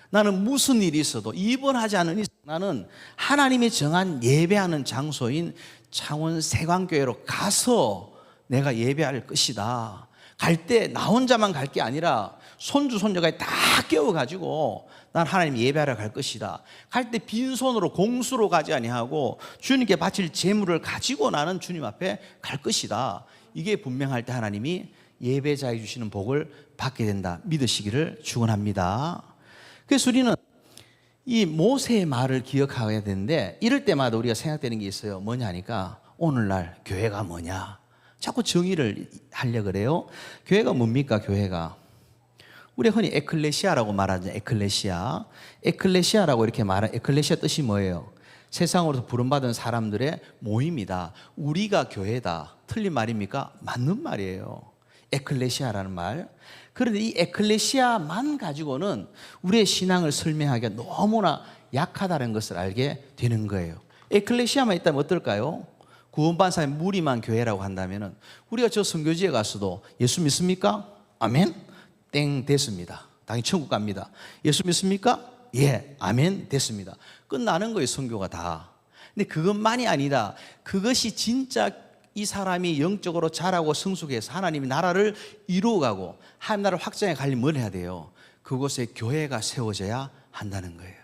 나는 무슨 일이 있어도 입원하지 않은 이상 나는 하나님이 정한 예배하는 장소인 창원 세광교회로 가서 내가 예배할 것이다. 갈 때 나 혼자만 갈 게 아니라 손주 손녀가 다 깨워가지고 난 하나님 예배하러 갈 것이다. 갈 때 빈손으로 공수로 가지 아니하고 주님께 바칠 제물을 가지고 나는 주님 앞에 갈 것이다. 이게 분명할 때 하나님이 예배자에 주시는 복을 받게 된다. 믿으시기를 축원합니다. 그래서 우리는 이 모세의 말을 기억해야 되는데, 이럴 때마다 우리가 생각되는 게 있어요. 뭐냐니까 오늘날 교회가 뭐냐? 자꾸 정의를 하려고 그래요. 교회가 뭡니까? 교회가 우리 흔히 에클레시아라고 말하죠. 에클레시아라고 이렇게 말하는, 에클레시아 뜻이 뭐예요? 세상으로서 부름받은 사람들의 모임이다. 우리가 교회다. 틀린 말입니까? 맞는 말이에요. 에클레시아라는 말. 그런데 이 에클레시아만 가지고는 우리의 신앙을 설명하기가 너무나 약하다는 것을 알게 되는 거예요. 에클레시아만 있다면 어떨까요? 구원받은 사람이 무리만 교회라고 한다면 우리가 저 선교지에 갔어도 예수 믿습니까? 아멘? 땡 됐습니다. 당연히 천국 갑니다. 예수 믿습니까? 예, 아멘 됐습니다. 끝나는 거예요, 선교가 다. 근데 그것만이 아니다. 그것이 진짜 이 사람이 영적으로 자라고 성숙해서 하나님의 나라를 이루어가고 하나님 나라를 확장해 가려면 뭘 해야 돼요? 그곳에 교회가 세워져야 한다는 거예요.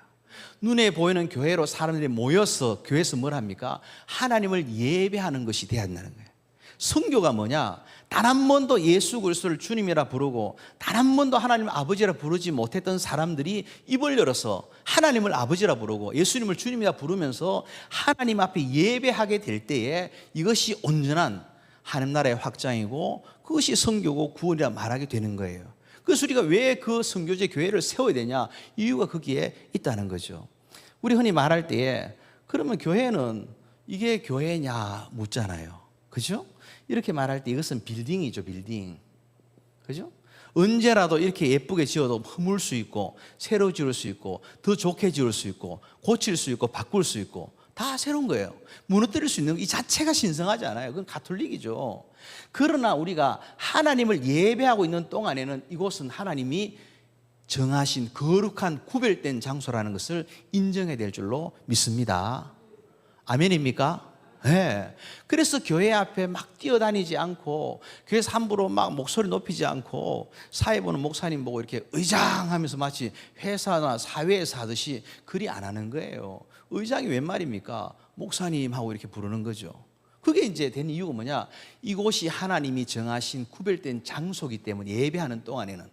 눈에 보이는 교회로 사람들이 모여서 교회에서 뭘 합니까? 하나님을 예배하는 것이 돼야 한다는 거예요. 선교가 뭐냐? 단 한 번도 예수 그리스도를 주님이라 부르고 단 한 번도 하나님을 아버지라 부르지 못했던 사람들이 입을 열어서 하나님을 아버지라 부르고 예수님을 주님이라 부르면서 하나님 앞에 예배하게 될 때에 이것이 온전한 하나님 나라의 확장이고 그것이 선교고 구원이라 말하게 되는 거예요. 그래서 우리가 왜 그 선교제 교회를 세워야 되냐? 이유가 거기에 있다는 거죠. 우리 흔히 말할 때에 그러면 교회는 이게 교회냐 묻잖아요. 그죠? 이렇게 말할 때 이것은 빌딩이죠, 빌딩. 그죠? 언제라도 이렇게 예쁘게 지어도 허물 수 있고 새로 지을 수 있고 더 좋게 지을 수 있고 고칠 수 있고 바꿀 수 있고 다 새로운 거예요. 무너뜨릴 수 있는 이 자체가 신성하지 않아요. 그건 가톨릭이죠. 그러나 우리가 하나님을 예배하고 있는 동안에는 이곳은 하나님이 정하신 거룩한 구별된 장소라는 것을 인정해야 될 줄로 믿습니다. 아멘입니까? 네. 그래서 교회 앞에 막 뛰어다니지 않고 교회에서 함부로 막 목소리 높이지 않고 사회 보는 목사님 보고 이렇게 의장하면서 마치 회사나 사회에서 하듯이 그리 안 하는 거예요. 의장이 웬 말입니까? 목사님하고 이렇게 부르는 거죠. 그게 이제 된 이유가 뭐냐? 이곳이 하나님이 정하신 구별된 장소이기 때문에 예배하는 동안에는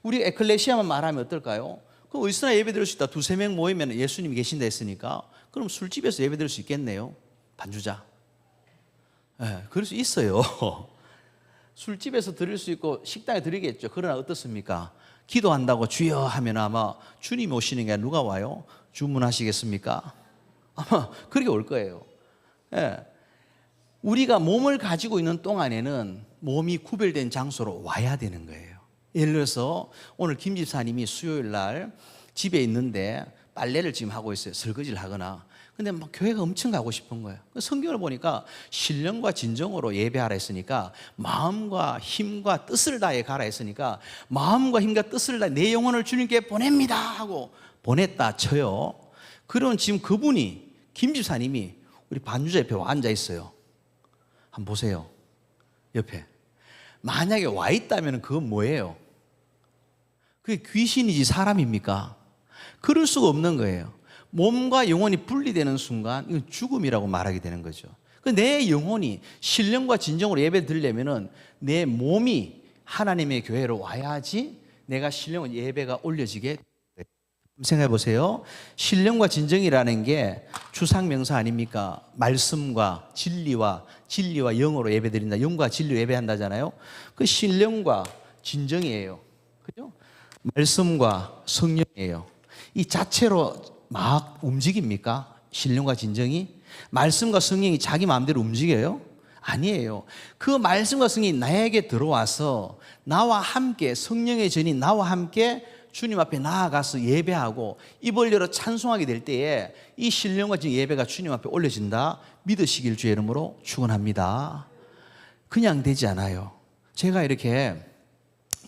우리 에클레시아만 말하면 어떨까요? 그럼 어디서나 예배 드릴 수 있다. 두세 명 모이면 예수님이 계신다 했으니까 그럼 술집에서 예배 드릴 수 있겠네요. 반주자. 네, 그럴 수 있어요. 술집에서 드릴 수 있고 식당에 드리겠죠. 그러나 어떻습니까? 기도한다고 주여 하면 아마 주님이 오시는 게 누가 와요? 주문하시겠습니까? 아마 그렇게 올 거예요. 네. 우리가 몸을 가지고 있는 동안에는 몸이 구별된 장소로 와야 되는 거예요. 예를 들어서 오늘 김 집사님이 수요일 날 집에 있는데 빨래를 지금 하고 있어요. 설거지를 하거나. 근데 막 교회가 엄청 가고 싶은 거예요. 성경을 보니까 신령과 진정으로 예배하라 했으니까 마음과 힘과 뜻을 다해 가라 했으니까 마음과 힘과 뜻을 다해 내 영혼을 주님께 보냅니다 하고 보냈다 쳐요. 그럼 지금 그분이 김 집사님이 우리 반주자 옆에 와 앉아 있어요. 한번 보세요. 옆에. 만약에 와 있다면 그건 뭐예요? 그게 귀신이지 사람입니까? 그럴 수가 없는 거예요. 몸과 영혼이 분리되는 순간 이건 죽음이라고 말하게 되는 거죠. 내 영혼이 신령과 진정으로 예배 드리려면은 내 몸이 하나님의 교회로 와야지 내가 신령과 예배가 올려지게. 생각해 보세요. 신령과 진정이라는 게 추상명사 아닙니까? 말씀과 진리와 영으로 예배드린다. 영과 진리로 예배한다잖아요. 그 신령과 진정이에요. 그죠? 말씀과 성령이에요. 이 자체로 막 움직입니까? 신령과 진정이? 말씀과 성령이 자기 마음대로 움직여요? 아니에요. 그 말씀과 성령이 나에게 들어와서 나와 함께, 성령의 전이 나와 함께 주님 앞에 나아가서 예배하고 입을 열어 찬송하게 될 때에 이 신령과 진정 예배가 주님 앞에 올려진다 믿으시길 주의 이름으로 축원합니다. 그냥 되지 않아요. 제가 이렇게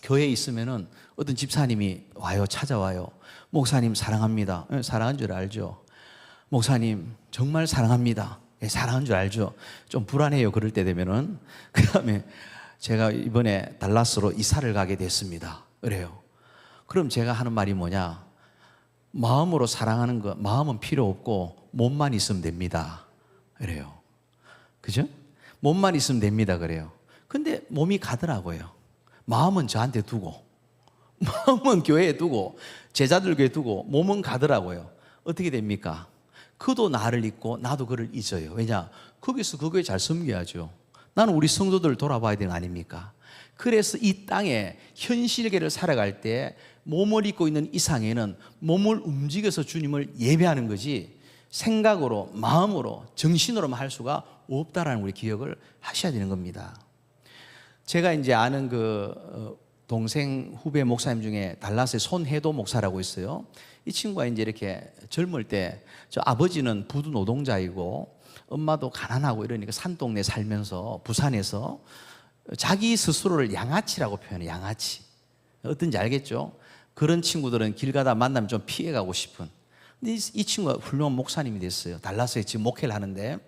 교회에 있으면은 어떤 집사님이 와요. 찾아와요. 목사님 사랑합니다. 사랑한 줄 알죠? 목사님 정말 사랑합니다. 사랑한 줄 알죠? 좀 불안해요. 그럴 때 되면은. 그 다음에 제가 이번에 달라스로 이사를 가게 됐습니다. 그래요. 그럼 제가 하는 말이 뭐냐? 마음으로 사랑하는 거, 마음은 필요 없고 몸만 있으면 됩니다. 그래요. 그죠? 몸만 있으면 됩니다. 그래요. 근데 몸이 가더라고요. 마음은 저한테 두고, 마음은 교회에 두고, 제자들 교회에 두고, 몸은 가더라고요. 어떻게 됩니까? 그도 나를 잊고 나도 그를 잊어요. 왜냐? 거기서 그 교회 잘 섬겨야죠. 나는 우리 성도들을 돌아봐야 되는 거 아닙니까? 그래서 이 땅에 현실계를 살아갈 때 몸을 입고 있는 이상에는 몸을 움직여서 주님을 예배하는 거지 생각으로, 마음으로, 정신으로만 할 수가 없다라는 우리 기억을 하셔야 되는 겁니다. 제가 이제 아는 그 동생 후배 목사님 중에 달라스의 손해도 목사라고 있어요. 이 친구가 이제 이렇게 젊을 때 저 아버지는 부두 노동자이고 엄마도 가난하고 이러니까 산동네 살면서 부산에서 자기 스스로를 양아치라고 표현해요. 양아치. 어떤지 알겠죠? 그런 친구들은 길 가다 만나면 좀 피해가고 싶은. 근데 이 친구가 훌륭한 목사님이 됐어요. 달라스에 지금 목회를 하는데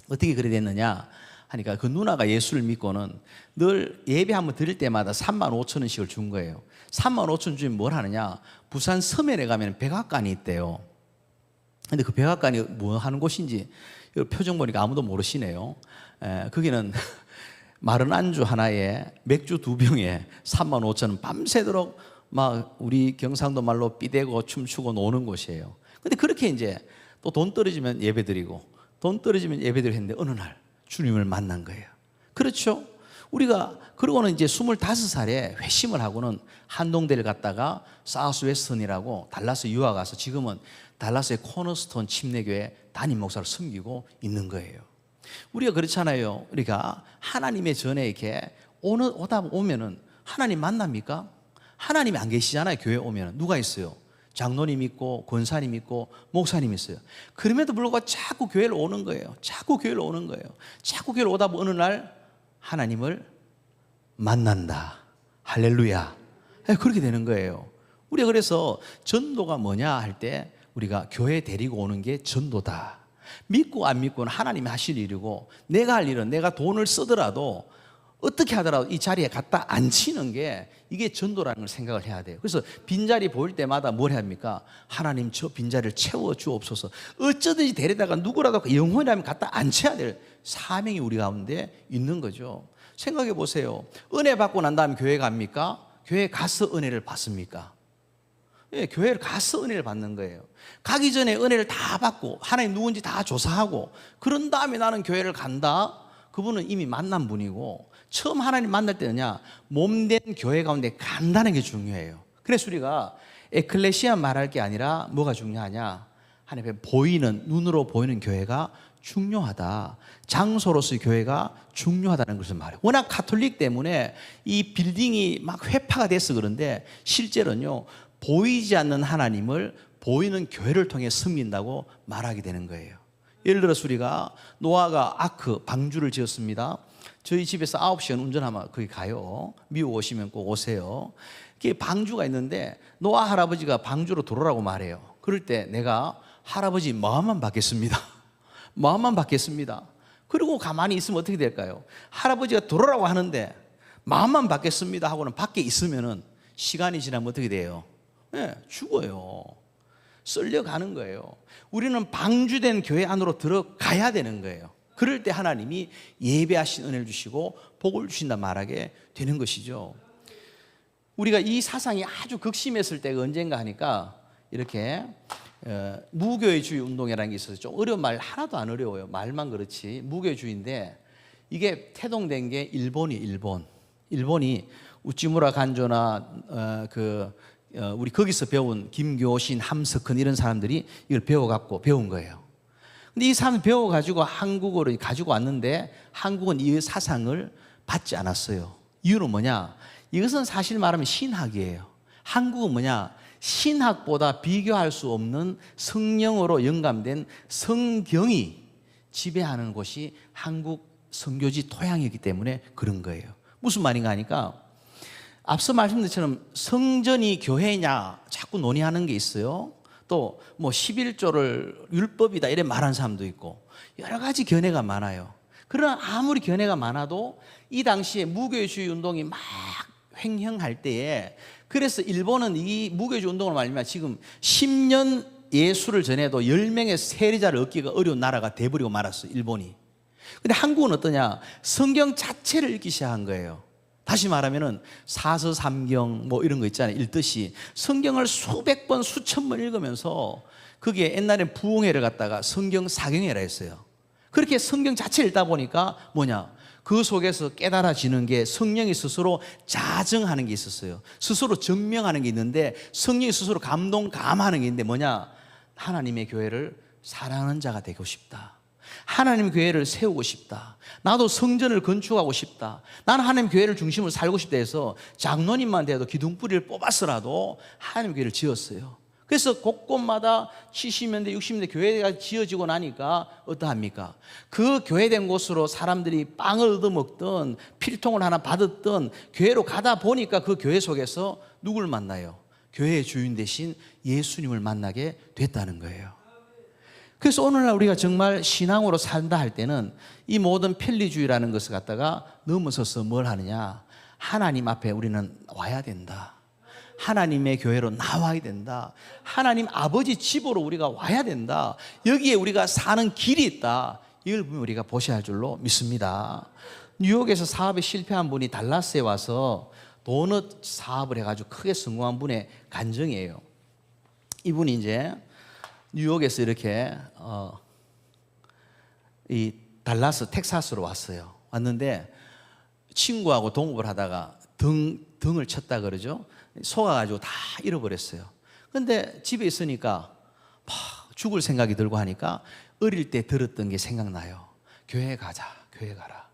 어떻게 그래 됐느냐 하니까 그 누나가 예수를 믿고는 늘 예배 한번 드릴 때마다 35,000원씩을 준 거예요. 35,000원 주면 뭘 하느냐? 부산 서면에 가면 백악관이 있대요. 근데 그 백악관이 뭐 하는 곳인지 표정 보니까 아무도 모르시네요. 거기는 마른 안주 하나에 맥주 2병에 35,000원 밤새도록 막 우리 경상도 말로 삐대고 춤추고 노는 곳이에요. 근데 그렇게 이제 또 돈 떨어지면 예배드리고 돈 떨어지면 예배드리고 했는데 어느 날 주님을 만난 거예요. 그렇죠? 우리가 그러고는 이제 25살에 회심을 하고는 한동대를 갔다가 사우스웨스턴이라고 달라스 유학 가서 지금은 달라스의 코너스톤 침례교회 담임 목사를 섬기고 있는 거예요. 우리가 그렇잖아요. 우리가 하나님의 전에 이렇게 오다 오면은 하나님 만납니까? 하나님이 안 계시잖아요. 교회 오면은 누가 있어요? 장로님 있고 권사님 있고 목사님 있어요. 그럼에도 불구하고 자꾸 교회를 오는 거예요. 자꾸 교회를 오는 거예요. 자꾸 교회를 오다 보면 어느 날 하나님을 만난다. 할렐루야. 그렇게 되는 거예요. 우리가 그래서 전도가 뭐냐 할 때 우리가 교회 데리고 오는 게 전도다. 믿고 안 믿고는 하나님이 하실 일이고 내가 할 일은 내가 돈을 쓰더라도 어떻게 하더라도 이 자리에 갖다 앉히는 게 이게 전도라는 걸 생각을 해야 돼요. 그래서 빈자리 보일 때마다 뭘 해야 합니까? 하나님 저 빈자리를 채워주옵소서. 어쩌든지 데려다가 누구라도 영혼이라면 갖다 앉혀야 될 사명이 우리 가운데 있는 거죠. 생각해 보세요. 은혜 받고 난 다음에 교회 갑니까? 교회 가서 은혜를 받습니까? 예, 교회를 가서 은혜를 받는 거예요. 가기 전에 은혜를 다 받고 하나님 누군지 다 조사하고 그런 다음에 나는 교회를 간다. 그분은 이미 만난 분이고 처음 하나님 만날 때는요 몸된 교회 가운데 간다는 게 중요해요. 그래서 우리가 에클레시아 말할 게 아니라 뭐가 중요하냐? 하나님 보이는 눈으로 보이는 교회가 중요하다. 장소로서의 교회가 중요하다는 것을 말해요. 워낙 가톨릭 때문에 이 빌딩이 막 회파가 돼서 그런데 실제로는요 보이지 않는 하나님을 보이는 교회를 통해 섬긴다고 말하게 되는 거예요. 예를 들어서 우리가 노아가 아크 방주를 지었습니다. 저희 집에서 9시간 운전하면 거기 가요. 미국 오시면 꼭 오세요. 그게 방주가 있는데 노아 할아버지가 방주로 들어오라고 말해요. 그럴 때 내가 할아버지 마음만 받겠습니다. 마음만 받겠습니다. 그리고 가만히 있으면 어떻게 될까요? 할아버지가 들어오라고 하는데 마음만 받겠습니다 하고는 밖에 있으면은 시간이 지나면 어떻게 돼요? 네, 죽어요. 썰려가는 거예요. 우리는 방주된 교회 안으로 들어가야 되는 거예요. 그럴 때 하나님이 예배하신 은혜를 주시고 복을 주신다 말하게 되는 것이죠. 우리가 이 사상이 아주 극심했을 때가 언젠가 하니까 이렇게 무교회주의 운동이라는 게 있어서 좀 어려운 말 하나도 안 어려워요. 말만 그렇지. 무교회주의인데 이게 태동된 게 일본이 우찌무라 간조나 우리 거기서 배운 김교신, 함석헌 이런 사람들이 이걸 배워갖고 배운 거예요. 근데 이 사람이 배워가지고 한국어로 가지고 왔는데 한국은 이 사상을 받지 않았어요. 이유는 뭐냐? 이것은 사실 말하면 신학이에요. 한국은 뭐냐? 신학보다 비교할 수 없는 성령으로 영감된 성경이 지배하는 곳이 한국 선교지 토양이기 때문에 그런 거예요. 무슨 말인가 하니까 앞서 말씀드린 것처럼 성전이 교회냐 자꾸 논의하는 게 있어요. 또 뭐 11조를 율법이다 이래 말하는 사람도 있고 여러 가지 견해가 많아요. 그러나 아무리 견해가 많아도 이 당시에 무교회주의 운동이 막 횡행할 때에 그래서 일본은 이 무교회주의 운동을 말하면 지금 10년 예수를 전해도 10명의 세리자를 얻기가 어려운 나라가 돼버리고 말았어요. 일본이. 근데 한국은 어떠냐? 성경 자체를 읽기 시작한 거예요. 다시 말하면은 사서삼경 뭐 이런 거 있잖아요. 읽듯이 성경을 수백 번 수천 번 읽으면서 그게 옛날에 부흥회를 갖다가 성경 사경회라 했어요. 그렇게 성경 자체를 읽다 보니까 뭐냐? 그 속에서 깨달아지는 게 성령이 스스로 자정하는 게 있었어요. 스스로 증명하는 게 있는데 성령이 스스로 감동감하는 게 있는데 뭐냐? 하나님의 교회를 사랑하는 자가 되고 싶다. 하나님 교회를 세우고 싶다. 나도 성전을 건축하고 싶다. 나는 하나님 교회를 중심으로 살고 싶다 해서 장로님만 돼도 기둥뿌리를 뽑았어라도 하나님 교회를 지었어요. 그래서 곳곳마다 70년대 60년대 교회가 지어지고 나니까 어떠합니까? 그 교회된 곳으로 사람들이 빵을 얻어먹던 필통을 하나 받았던 교회로 가다 보니까 그 교회 속에서 누굴 만나요? 교회의 주인 대신 예수님을 만나게 됐다는 거예요. 그래서 오늘날 우리가 정말 신앙으로 산다 할 때는 이 모든 편리주의라는 것을 갖다가 넘어서서 뭘 하느냐? 하나님 앞에 우리는 와야 된다. 하나님의 교회로 나와야 된다. 하나님 아버지 집으로 우리가 와야 된다. 여기에 우리가 사는 길이 있다. 이걸 보면 우리가 보셔야 할 줄로 믿습니다. 뉴욕에서 사업에 실패한 분이 달라스에 와서 도넛 사업을 해가지고 크게 성공한 분의 간증이에요. 이분이 이제 뉴욕에서 이렇게 이 달라스 텍사스로 왔어요. 왔는데 친구하고 동업을 하다가 등을 쳤다 그러죠. 속아가지고 다 잃어버렸어요. 근데 집에 있으니까 막 죽을 생각이 들고 하니까 어릴 때 들었던 게 생각나요. 교회 가자, 교회 가라.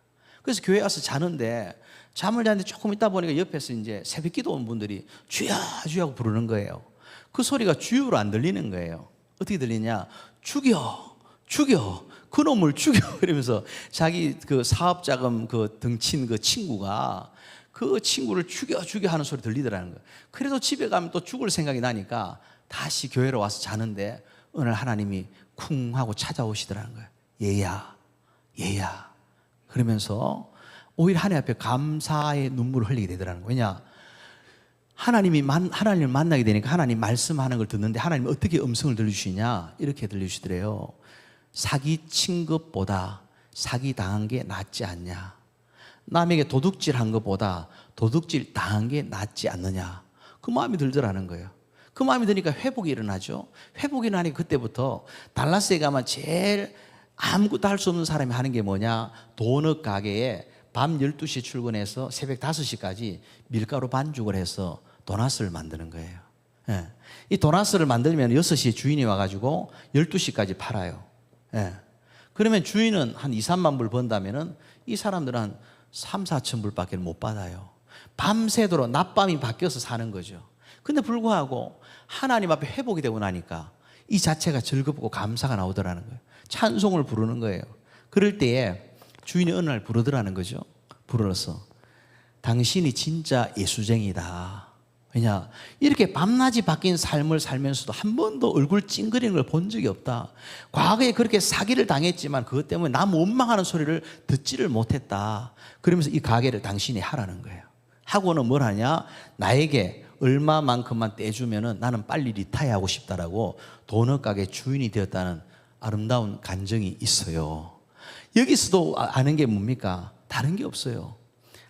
그래서 교회 가서 자는데 잠을 자는데 조금 있다 보니까 옆에서 이제 새벽 기도 온 분들이 주야 주야 하고 부르는 거예요. 그 소리가 주유로 안 들리는 거예요. 어떻게 들리냐? 죽여, 죽여, 그놈을 죽여. 이러면서 자기 그 사업자금 그 등친 그 친구가 그 친구를 죽여, 죽여 하는 소리 들리더라는 거예요. 그래도 집에 가면 또 죽을 생각이 나니까 다시 교회로 와서 자는데 오늘 하나님이 쿵 하고 찾아오시더라는 거예요. 얘야, 얘야. 그러면서 오히려 하나님 앞에 감사의 눈물을 흘리게 되더라는 거예요. 왜냐? 하나님을 만나게 되니까 하나님 말씀하는 걸 듣는데 하나님 어떻게 음성을 들려주시냐? 이렇게 들려주시더래요. 사기친 것보다 사기 당한 게 낫지 않냐? 남에게 도둑질 한 것보다 도둑질 당한 게 낫지 않느냐? 그 마음이 들더라는 거예요. 그 마음이 드니까 회복이 일어나죠. 회복이 일어나니까 그때부터 달라스에 가면 제일 아무것도 할 수 없는 사람이 하는 게 뭐냐? 도넛 가게에 밤 12시에 출근해서 새벽 5시까지 밀가루 반죽을 해서 도넛을 만드는 거예요. 예. 이 도넛을 만들면 6시에 주인이 와가지고 12시까지 팔아요. 예. 그러면 주인은 한 2, 3만 불 번다면은 이 사람들은 한 3, 4천 불밖에 못 받아요. 밤새도록 낮밤이 바뀌어서 사는 거죠. 근데 불구하고 하나님 앞에 회복이 되고 나니까 이 자체가 즐겁고 감사가 나오더라는 거예요. 찬송을 부르는 거예요. 그럴 때에 주인이 어느 날 부르더라는 거죠. 불러서 당신이 진짜 예수쟁이다. 왜냐? 이렇게 밤낮이 바뀐 삶을 살면서도 한 번도 얼굴 찡그리는 걸 본 적이 없다. 과거에 그렇게 사기를 당했지만 그것 때문에 남 원망하는 소리를 듣지를 못했다. 그러면서 이 가게를 당신이 하라는 거예요. 하고는 뭘 하냐? 나에게 얼마만큼만 떼주면은 나는 빨리 리타이어하고 싶다라고 도넛 가게 주인이 되었다는 아름다운 간증이 있어요. 여기서도 아는 게 뭡니까? 다른 게 없어요.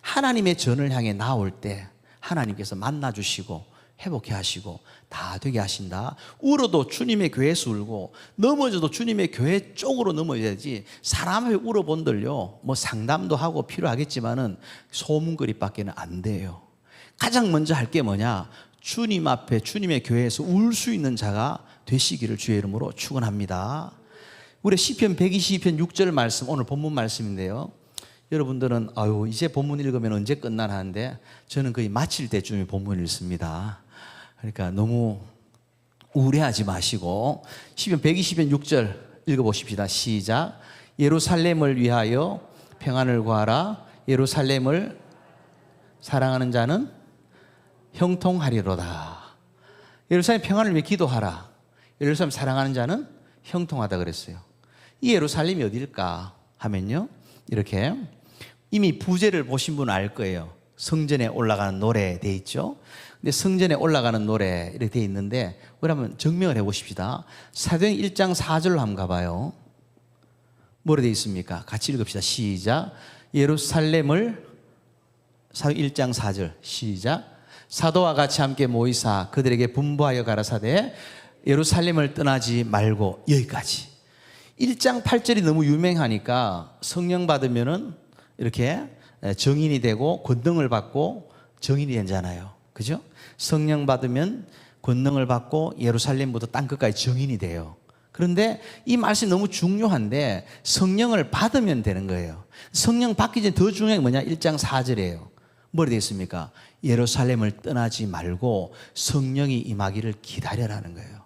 하나님의 전을 향해 나올 때 하나님께서 만나주시고 회복해 하시고 다 되게 하신다. 울어도 주님의 교회에서 울고 넘어져도 주님의 교회 쪽으로 넘어져야지, 사람 앞에 울어본들요 뭐 상담도 하고 필요하겠지만은 소문거리밖에는 안 돼요. 가장 먼저 할 게 뭐냐? 주님 앞에 주님의 교회에서 울 수 있는 자가 되시기를 주의 이름으로 축원합니다. 우리 시편 122편 6절 말씀, 오늘 본문 말씀인데요. 여러분들은 아유 이제 본문 읽으면 언제 끝나나 하는데 저는 거의 마칠 때쯤에 본문 읽습니다. 그러니까 너무 우려하지 마시고 시편 120편 6절 읽어보십시다. 시작. 예루살렘을 위하여 평안을 구하라. 예루살렘을 사랑하는 자는 형통하리로다. 예루살렘 평안을 위해 기도하라. 예루살렘 사랑하는 자는 형통하다 그랬어요. 이 예루살렘이 어딜까 하면요, 이렇게 이미 부제를 보신 분은 알 거예요. 성전에 올라가는 노래 돼 있죠. 근데 성전에 올라가는 노래 이렇게 돼 있는데 우리 한번 증명을 해보십시다. 사도행 1장 4절로 한번 가봐요. 뭐로 돼 있습니까? 같이 읽읍시다. 시작. 예루살렘을, 사도행 1장 4절 시작. 사도와 같이 함께 모이사 그들에게 분부하여 가라사대 예루살렘을 떠나지 말고, 여기까지. 1장 8절이 너무 유명하니까 성령 받으면은 이렇게 정인이 되고 권능을 받고 정인이 되잖아요. 그죠? 성령 받으면 권능을 받고 예루살렘부터 땅끝까지 정인이 돼요. 그런데 이 말씀이 너무 중요한데 성령을 받으면 되는 거예요. 성령 받기 전에 더 중요한 게 뭐냐? 1장 4절이에요. 뭐라 되어 있습니까? 예루살렘을 떠나지 말고 성령이 임하기를 기다려라는 거예요.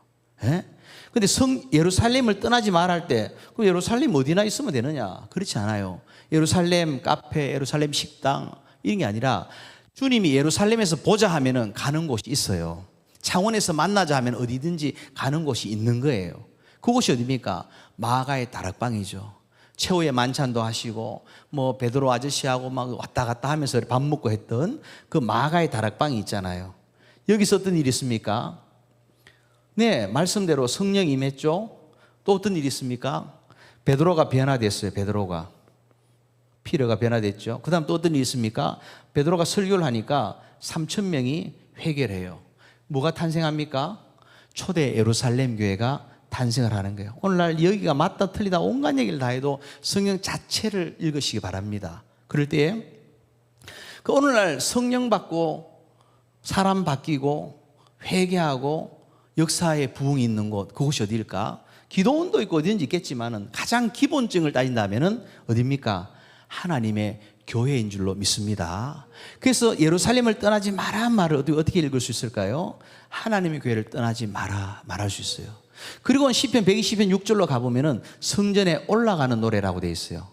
예? 근데 예루살렘을 떠나지 말할 때, 그럼 예루살렘 어디나 있으면 되느냐? 그렇지 않아요. 예루살렘 카페, 예루살렘 식당, 이런 게 아니라 주님이 예루살렘에서 보자 하면은 가는 곳이 있어요. 창원에서 만나자 하면 어디든지 가는 곳이 있는 거예요. 그곳이 어디입니까? 마가의 다락방이죠. 최후의 만찬도 하시고 뭐 베드로 아저씨하고 막 왔다 갔다 하면서 밥 먹고 했던 그 마가의 다락방이 있잖아요. 여기서 어떤 일이 있습니까? 네, 말씀대로 성령이 임했죠. 또 어떤 일이 있습니까? 베드로가 변화됐어요. 베드로가 피레가 변화됐죠. 그 다음 또 어떤 일이 있습니까? 베드로가 설교를 하니까 3,000명이 회개를 해요. 뭐가 탄생합니까? 초대 예루살렘 교회가 탄생을 하는 거예요. 오늘날 여기가 맞다 틀리다 온갖 얘기를 다 해도 성령 자체를 읽으시기 바랍니다. 그럴 때에 그 오늘날 성령 받고 사람 바뀌고 회개하고 역사의 부흥이 있는 곳, 그곳이 어디일까? 기도원도 있고 어딘지 있겠지만은 가장 기본적을 따진다면은 어디입니까? 하나님의 교회인 줄로 믿습니다. 그래서 예루살렘을 떠나지 마라 말을 어떻게 읽을 수 있을까요? 하나님의 교회를 떠나지 마라 말할 수 있어요. 그리고 시편 120편 6절로 가보면은 성전에 올라가는 노래라고 되어 있어요.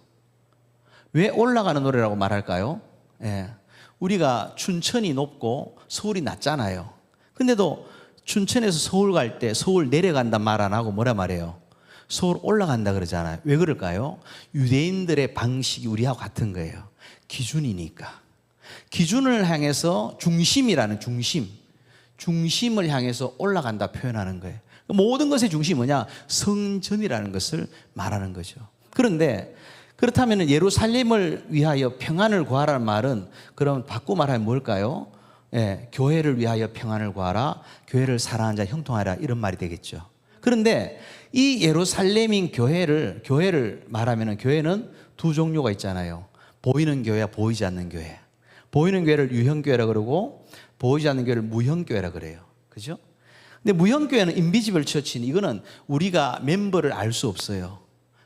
왜 올라가는 노래라고 말할까요? 예. 우리가 춘천이 높고 서울이 낮잖아요. 근데도 춘천에서 서울 갈 때 서울 내려간다 말 안 하고 뭐라 말해요? 서울 올라간다 그러잖아요. 왜 그럴까요? 유대인들의 방식이 우리하고 같은 거예요. 기준이니까. 기준을 향해서 중심이라는 중심을 향해서 올라간다 표현하는 거예요. 모든 것의 중심이 뭐냐? 성전이라는 것을 말하는 거죠. 그런데 그렇다면 예루살렘을 위하여 평안을 구하라는 말은 그럼 바꿔 말하면 뭘까요? 예, 교회를 위하여 평안을 구하라, 교회를 사랑하는 자 형통하라, 이런 말이 되겠죠. 그런데 이 예루살렘인 교회를 말하면 교회는 두 종류가 있잖아요. 보이는 교회와 보이지 않는 교회. 보이는 교회를 유형교회라 그러고 보이지 않는 교회를 무형교회라 그래요. 그죠? 근데 무형교회는 인비지블 처치니 이거는 우리가 멤버를 알 수 없어요.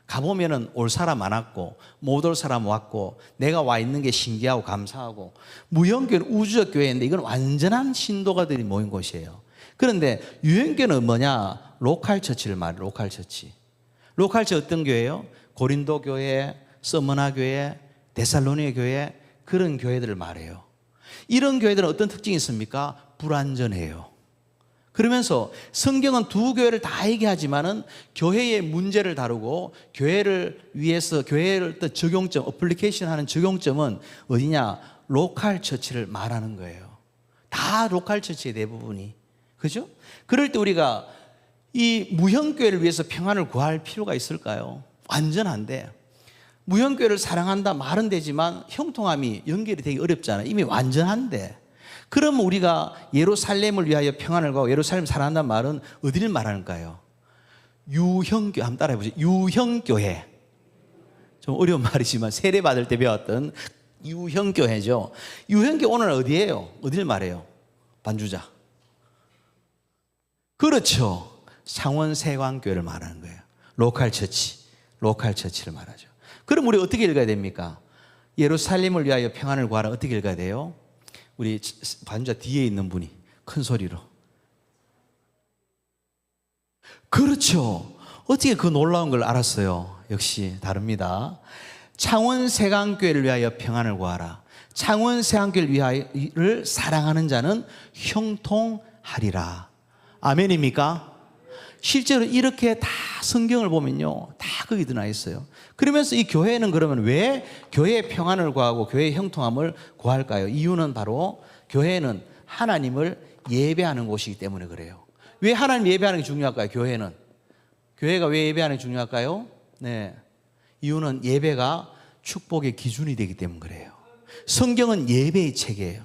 가보면은 올 사람 많았고 못 올 사람 왔고 내가 와 있는 게 신기하고 감사하고, 무형교회는 우주적 교회인데 이건 완전한 신도가들이 모인 곳이에요. 그런데 유형교회는 뭐냐? 로컬 처치를 말해요. 로컬 처치. 로컬 처치 어떤 교회예요? 고린도 교회, 서머나 교회, 데살로니가 교회, 그런 교회들을 말해요. 이런 교회들은 어떤 특징이 있습니까? 불완전해요. 그러면서 성경은 두 교회를 다 얘기하지만은 교회의 문제를 다루고 교회를 위해서 교회를 어떤 적용점, 어플리케이션 하는 적용점은 어디냐? 로컬 처치를 말하는 거예요. 다 로컬 처치의 대부분이. 그죠? 그럴 때 우리가 이 무형교회를 위해서 평안을 구할 필요가 있을까요? 완전한데 무형교회를 사랑한다 말은 되지만 형통함이 연결이 되기 어렵잖아요. 이미 완전한데. 그럼 우리가 예루살렘을 위하여 평안을 구하고 예루살렘을 사랑한다는 말은 어디를 말하는가요? 유형교, 한번 따라해 보세요. 유형교회. 좀 어려운 말이지만 세례 받을 때 배웠던 유형교회죠. 유형교 오늘 어디예요? 어디를 말해요? 반주자. 그렇죠. 창원세광교회를 말하는 거예요. 로컬 처치, 로컬 처치를 말하죠. 그럼 우리 어떻게 읽어야 됩니까? 예루살렘을 위하여 평안을 구하라. 어떻게 읽어야 돼요? 우리 반주자 뒤에 있는 분이 큰 소리로. 그렇죠. 어떻게 그 놀라운 걸 알았어요? 역시 다릅니다. 창원세광교회를 위하여 평안을 구하라. 창원세광교회를 위하여를 사랑하는 자는 형통하리라. 아멘입니까? 실제로 이렇게 다 성경을 보면요, 다 거기 드나 있어요. 그러면서 이 교회는 그러면 왜 교회의 평안을 구하고 교회의 형통함을 구할까요? 이유는 바로 교회는 하나님을 예배하는 곳이기 때문에 그래요. 왜 하나님 예배하는 게 중요할까요? 교회가 왜 예배하는 게 중요할까요? 네, 이유는 예배가 축복의 기준이 되기 때문에 그래요. 성경은 예배의 책이에요.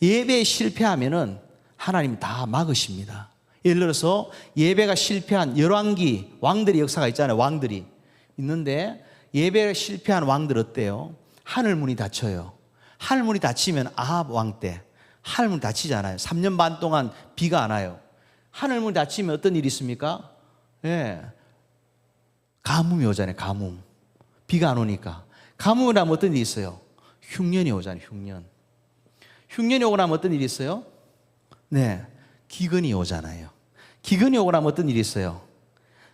예배에 실패하면은 하나님 다 막으십니다. 예를 들어서 예배가 실패한 열왕기 왕들의 역사가 있잖아요. 왕들이 있는데 예배에 실패한 왕들 어때요? 하늘문이 닫혀요. 하늘문이 닫히면 아합 왕 때 하늘문 닫히잖아요. 3년 반 동안 비가 안 와요. 하늘문이 닫히면 어떤 일이 있습니까? 예, 가뭄이 오잖아요. 가뭄. 비가 안 오니까. 가뭄이 나면 어떤 일이 있어요? 흉년이 오잖아요. 흉년이 오고 나면 어떤 일이 있어요? 네, 기근이 오잖아요. 기근이 오고 나면 어떤 일이 있어요?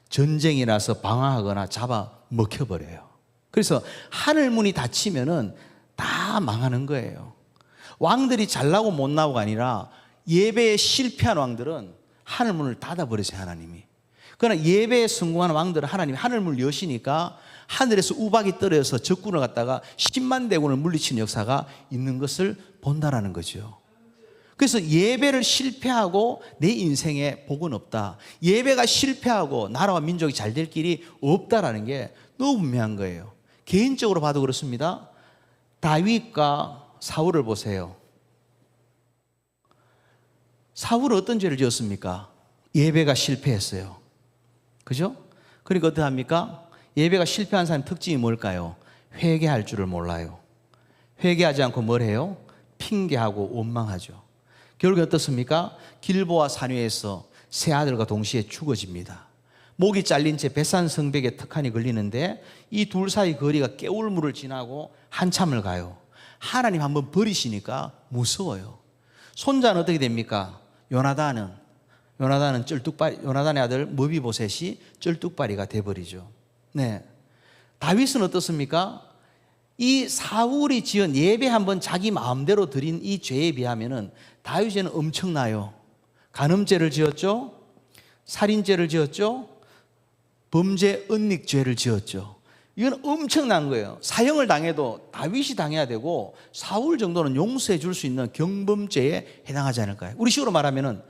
전쟁이 나서 방황하거나 잡아 먹혀버려요. 그래서 하늘문이 닫히면은 다 망하는 거예요. 왕들이 잘나고 못나고가 아니라 예배에 실패한 왕들은 하늘문을 닫아버리세요, 하나님이. 그러나 예배에 성공한 왕들은 하나님이 하늘문을 여시니까 하늘에서 우박이 떨어져서 적군을 갖다가 10만 대군을 물리치는 역사가 있는 것을 본다라는 거죠. 그래서 예배를 실패하고 내 인생에 복은 없다. 예배가 실패하고 나라와 민족이 잘 될 길이 없다라는 게 너무 분명한 거예요. 개인적으로 봐도 그렇습니다. 다윗과 사울을 보세요. 사울은 어떤 죄를 지었습니까? 예배가 실패했어요. 그죠? 그러니까 어떡합니까? 예배가 실패한 사람의 특징이 뭘까요? 회개할 줄을 몰라요. 회개하지 않고 뭘 해요? 핑계하고 원망하죠. 결국에 어떻습니까? 길보아 산위에서 세 아들과 동시에 죽어집니다. 목이 잘린 채 베산 성벽에 턱한이 걸리는데 이 둘 사이 거리가 깨울물을 지나고 한참을 가요. 하나님 한번 버리시니까 무서워요. 손자는 어떻게 됩니까? 요나단의 아들 머비보셋이 쩔뚝발이가 돼버리죠. 네. 다윗은 어떻습니까? 이 사울이 지은 예배 한번 자기 마음대로 드린 이 죄에 비하면은 다윗에는 엄청나요. 간음죄를 지었죠. 살인죄를 지었죠. 범죄 은닉죄를 지었죠. 이건 엄청난 거예요. 사형을 당해도 다윗이 당해야 되고 사울 정도는 용서해 줄 수 있는 경범죄에 해당하지 않을까요? 우리 식으로 말하면은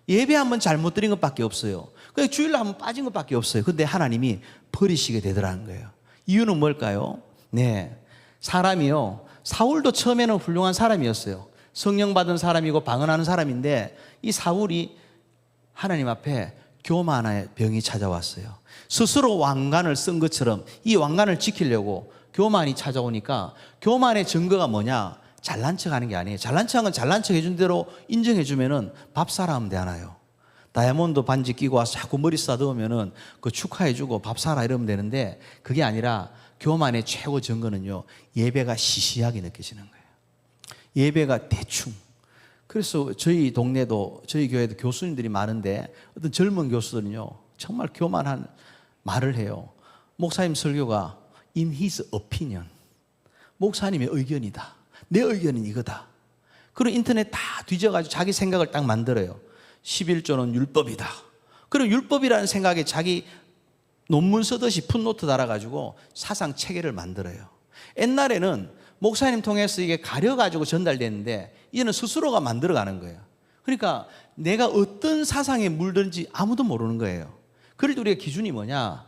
예배 한번 잘못 드린 것밖에 없어요. 그냥 주일날 한번 빠진 것밖에 없어요. 근데 하나님이 버리시게 되더라는 거예요. 이유는 뭘까요? 네, 사람이요, 사울도 처음에는 훌륭한 사람이었어요. 성령 받은 사람이고 방언하는 사람인데 이 사울이 하나님 앞에 교만의 병이 찾아왔어요. 스스로 왕관을 쓴 것처럼 이 왕관을 지키려고 교만이 찾아오니까 교만의 증거가 뭐냐? 잘난 척 하는 게 아니에요. 잘난 척한 건 잘난 척 해준 대로 인정해 주면은 밥 사라 하면 되잖아요. 다이아몬드 반지 끼고 와서 자꾸 머리 싸두면은 그 축하해 주고 밥 사라 이러면 되는데 그게 아니라 교만의 최고 증거는요, 예배가 시시하게 느껴지는 거예요. 예배가 대충. 그래서 저희 동네도 저희 교회도 교수님들이 많은데 어떤 젊은 교수들은요 정말 교만한 말을 해요. 목사님 설교가 in his opinion, 목사님의 의견이다. 내 의견은 이거다. 그리고 인터넷 다 뒤져가지고 자기 생각을 딱 만들어요. 11조는 율법이다. 그리고 율법이라는 생각에 자기 논문 쓰듯이 풋노트 달아가지고 사상 체계를 만들어요. 옛날에는 목사님 통해서 이게 가려가지고 전달됐는데 이제는 스스로가 만들어가는 거예요. 그러니까 내가 어떤 사상에 물든지 아무도 모르는 거예요. 그럴 때 우리가 기준이 뭐냐?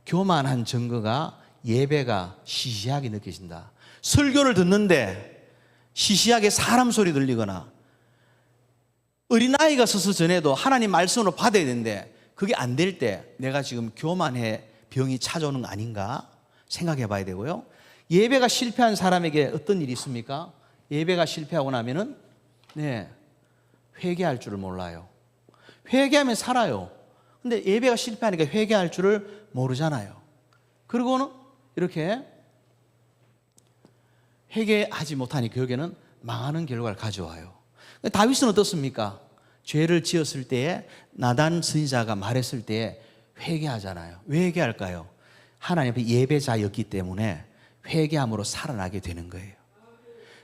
교만한 증거가 예배가 시시하게 느껴진다. 설교를 듣는데 시시하게 사람 소리 들리거나 어린아이가 서서 전에도 하나님 말씀으로 받아야 되는데 그게 안 될 때 내가 지금 교만해 병이 찾아오는 거 아닌가 생각해 봐야 되고요. 예배가 실패한 사람에게 어떤 일이 있습니까? 예배가 실패하고 나면은 회개할 줄을 몰라요. 회개하면 살아요. 근데 예배가 실패하니까 회개할 줄을 모르잖아요. 그리고는 이렇게 회개하지 못하니 결국에는 망하는 결과를 가져와요. 다윗은 어떻습니까? 죄를 지었을 때에 나단 선지자가 말했을 때에 회개하잖아요. 왜 회개할까요? 하나님 앞에 예배자였기 때문에 회개함으로 살아나게 되는 거예요.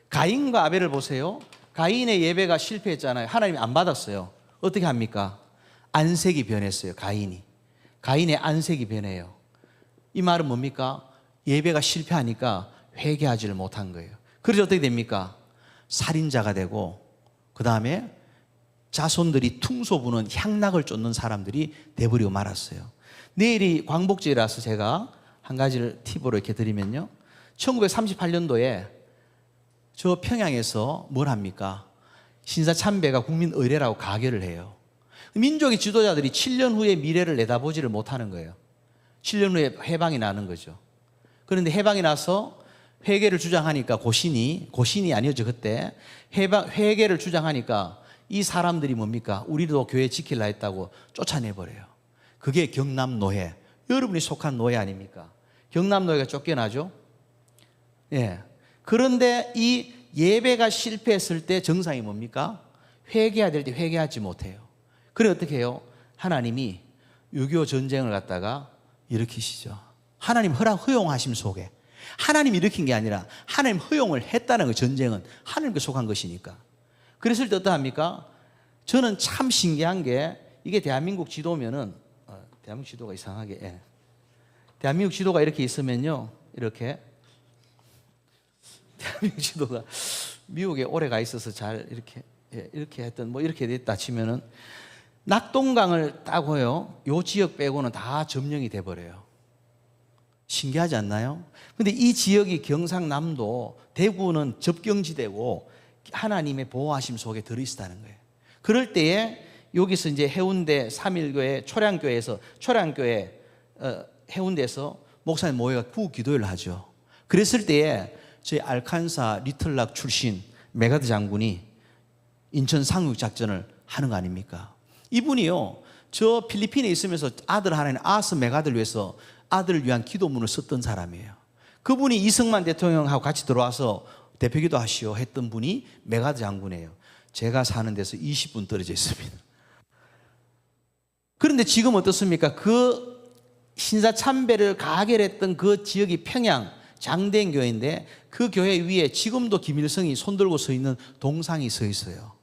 가인과 아벨을 보세요. 가인의 예배가 실패했잖아요. 하나님이 안 받았어요. 어떻게 합니까? 안색이 변했어요. 가인의 안색이 변해요. 이 말은 뭡니까? 예배가 실패하니까 회개하지를 못한 거예요. 그래서 어떻게 됩니까? 살인자가 되고 그 다음에 자손들이 퉁소 부는 향락을 쫓는 사람들이 돼버리고 말았어요. 내일이 광복절이라서 제가 한 가지를 팁으로 이렇게 드리면요, 1938년도에 저 평양에서 뭘 합니까? 신사참배가 국민의례라고 가결을 해요. 민족의 지도자들이 7년 후의 미래를 내다보지를 못하는 거예요. 7년 후에 해방이 나는 거죠. 그런데 해방이 나서 회개를 주장하니까 고신이 아니었죠. 그때 회개를 주장하니까 이 사람들이 뭡니까? 우리도 교회 지키려 했다고 쫓아내버려요. 그게 경남노예, 여러분이 속한 노예 아닙니까? 경남노예가 쫓겨나죠. 그런데 이 예배가 실패했을 때 정상이 뭡니까? 회개해야 될 때 회개하지 못해요. 그래 어떻게 해요? 하나님이 6.25 전쟁을 갖다가 일으키시죠. 하나님 허용하심 속에. 하나님이 일으킨 게 아니라 하나님 허용을 했다는 거. 전쟁은 하나님께 속한 것이니까. 그랬을 때 어떠합니까? 저는 참 신기한 게 이게 대한민국 지도면은 대한민국 지도가 이상하게 대한민국 지도가 이렇게 있으면요, 이렇게 대한민국 지도가 미국에 오래 가 있어서 잘 이렇게 했던 뭐 이렇게 됐다 치면은 낙동강을 따고요, 요 지역 빼고는 다 점령이 돼 버려요. 신기하지 않나요? 근데 이 지역이 경상남도, 대구는 접경지대고 하나님의 보호하심 속에 들어있다는 거예요. 그럴 때에 여기서 이제 해운대 3.1교회 초량교회 해운대에서 목사님 모여가 구호 기도회를 하죠. 그랬을 때에 저희 알칸사 리틀락 출신 메가드 장군이 인천 상륙 작전을 하는 거 아닙니까? 이분이요, 저 필리핀에 있으면서 아들 하나인 아스 메가드를 위해서 아들을 위한 기도문을 썼던 사람이에요. 그분이 이승만 대통령하고 같이 들어와서 대표기도 하시오 했던 분이 메가드 장군이에요. 제가 사는 데서 20분 떨어져 있습니다. 그런데 지금 어떻습니까? 그 신사참배를 가결했던 그 지역이 평양 장대인 교회인데 그 교회 위에 지금도 김일성이 손들고 서 있는 동상이 서 있어요.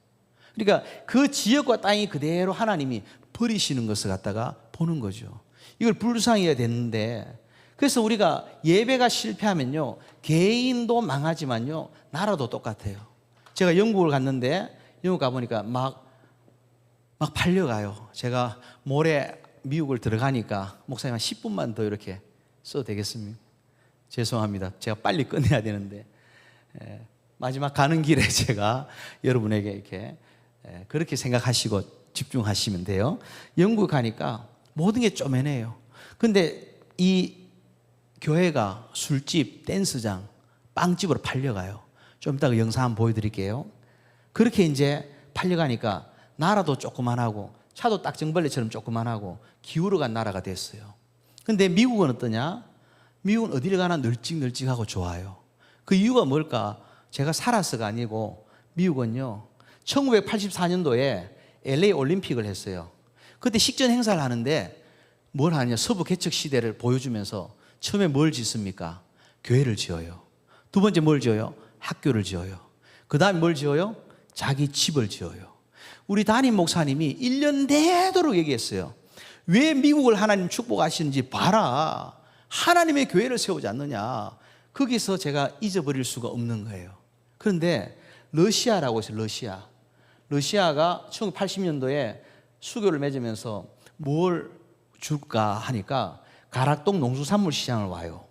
그러니까 그 지역과 땅이 그대로 하나님이 버리시는 것을 갖다가 보는 거죠. 이걸 불쌍해야 되는데, 그래서 우리가 예배가 실패하면요, 개인도 망하지만요, 나라도 똑같아요. 제가 영국을 갔는데 영국 가보니까 막 팔려가요. 제가 모레 미국을 들어가니까 목사님 한 10분만 더 이렇게 써도 되겠습니까? 죄송합니다. 제가 빨리 끝내야 되는데 마지막 가는 길에 제가 여러분에게 이렇게 그렇게 생각하시고 집중하시면 돼요. 영국 가니까 모든 게 쪼매네요. 근데 이 교회가 술집, 댄스장, 빵집으로 팔려가요. 좀 이따가 영상 한번 보여드릴게요. 그렇게 이제 팔려가니까 나라도 조그만하고 차도 딱정벌레처럼 조그만하고 기울어간 나라가 됐어요. 근데 미국은 어떠냐? 미국은 어디를 가나 널찍널찍하고 좋아요. 그 이유가 뭘까? 제가 살아서가 아니고 미국은요, 1984년도에 LA 올림픽을 했어요. 그때 식전 행사를 하는데 뭘 하느냐? 서부 개척 시대를 보여주면서 처음에 뭘 짓습니까? 교회를 지어요. 두 번째 뭘 지어요? 학교를 지어요. 그 다음에 뭘 지어요? 자기 집을 지어요. 우리 담임 목사님이 1년 내도록 얘기했어요. 왜 미국을 하나님 축복하시는지 봐라. 하나님의 교회를 세우지 않느냐. 거기서 제가 잊어버릴 수가 없는 거예요. 그런데 러시아라고 해서 러시아가 1980년도에 수교를 맺으면서 뭘 줄까 하니까 가락동 농수산물 시장을 와요.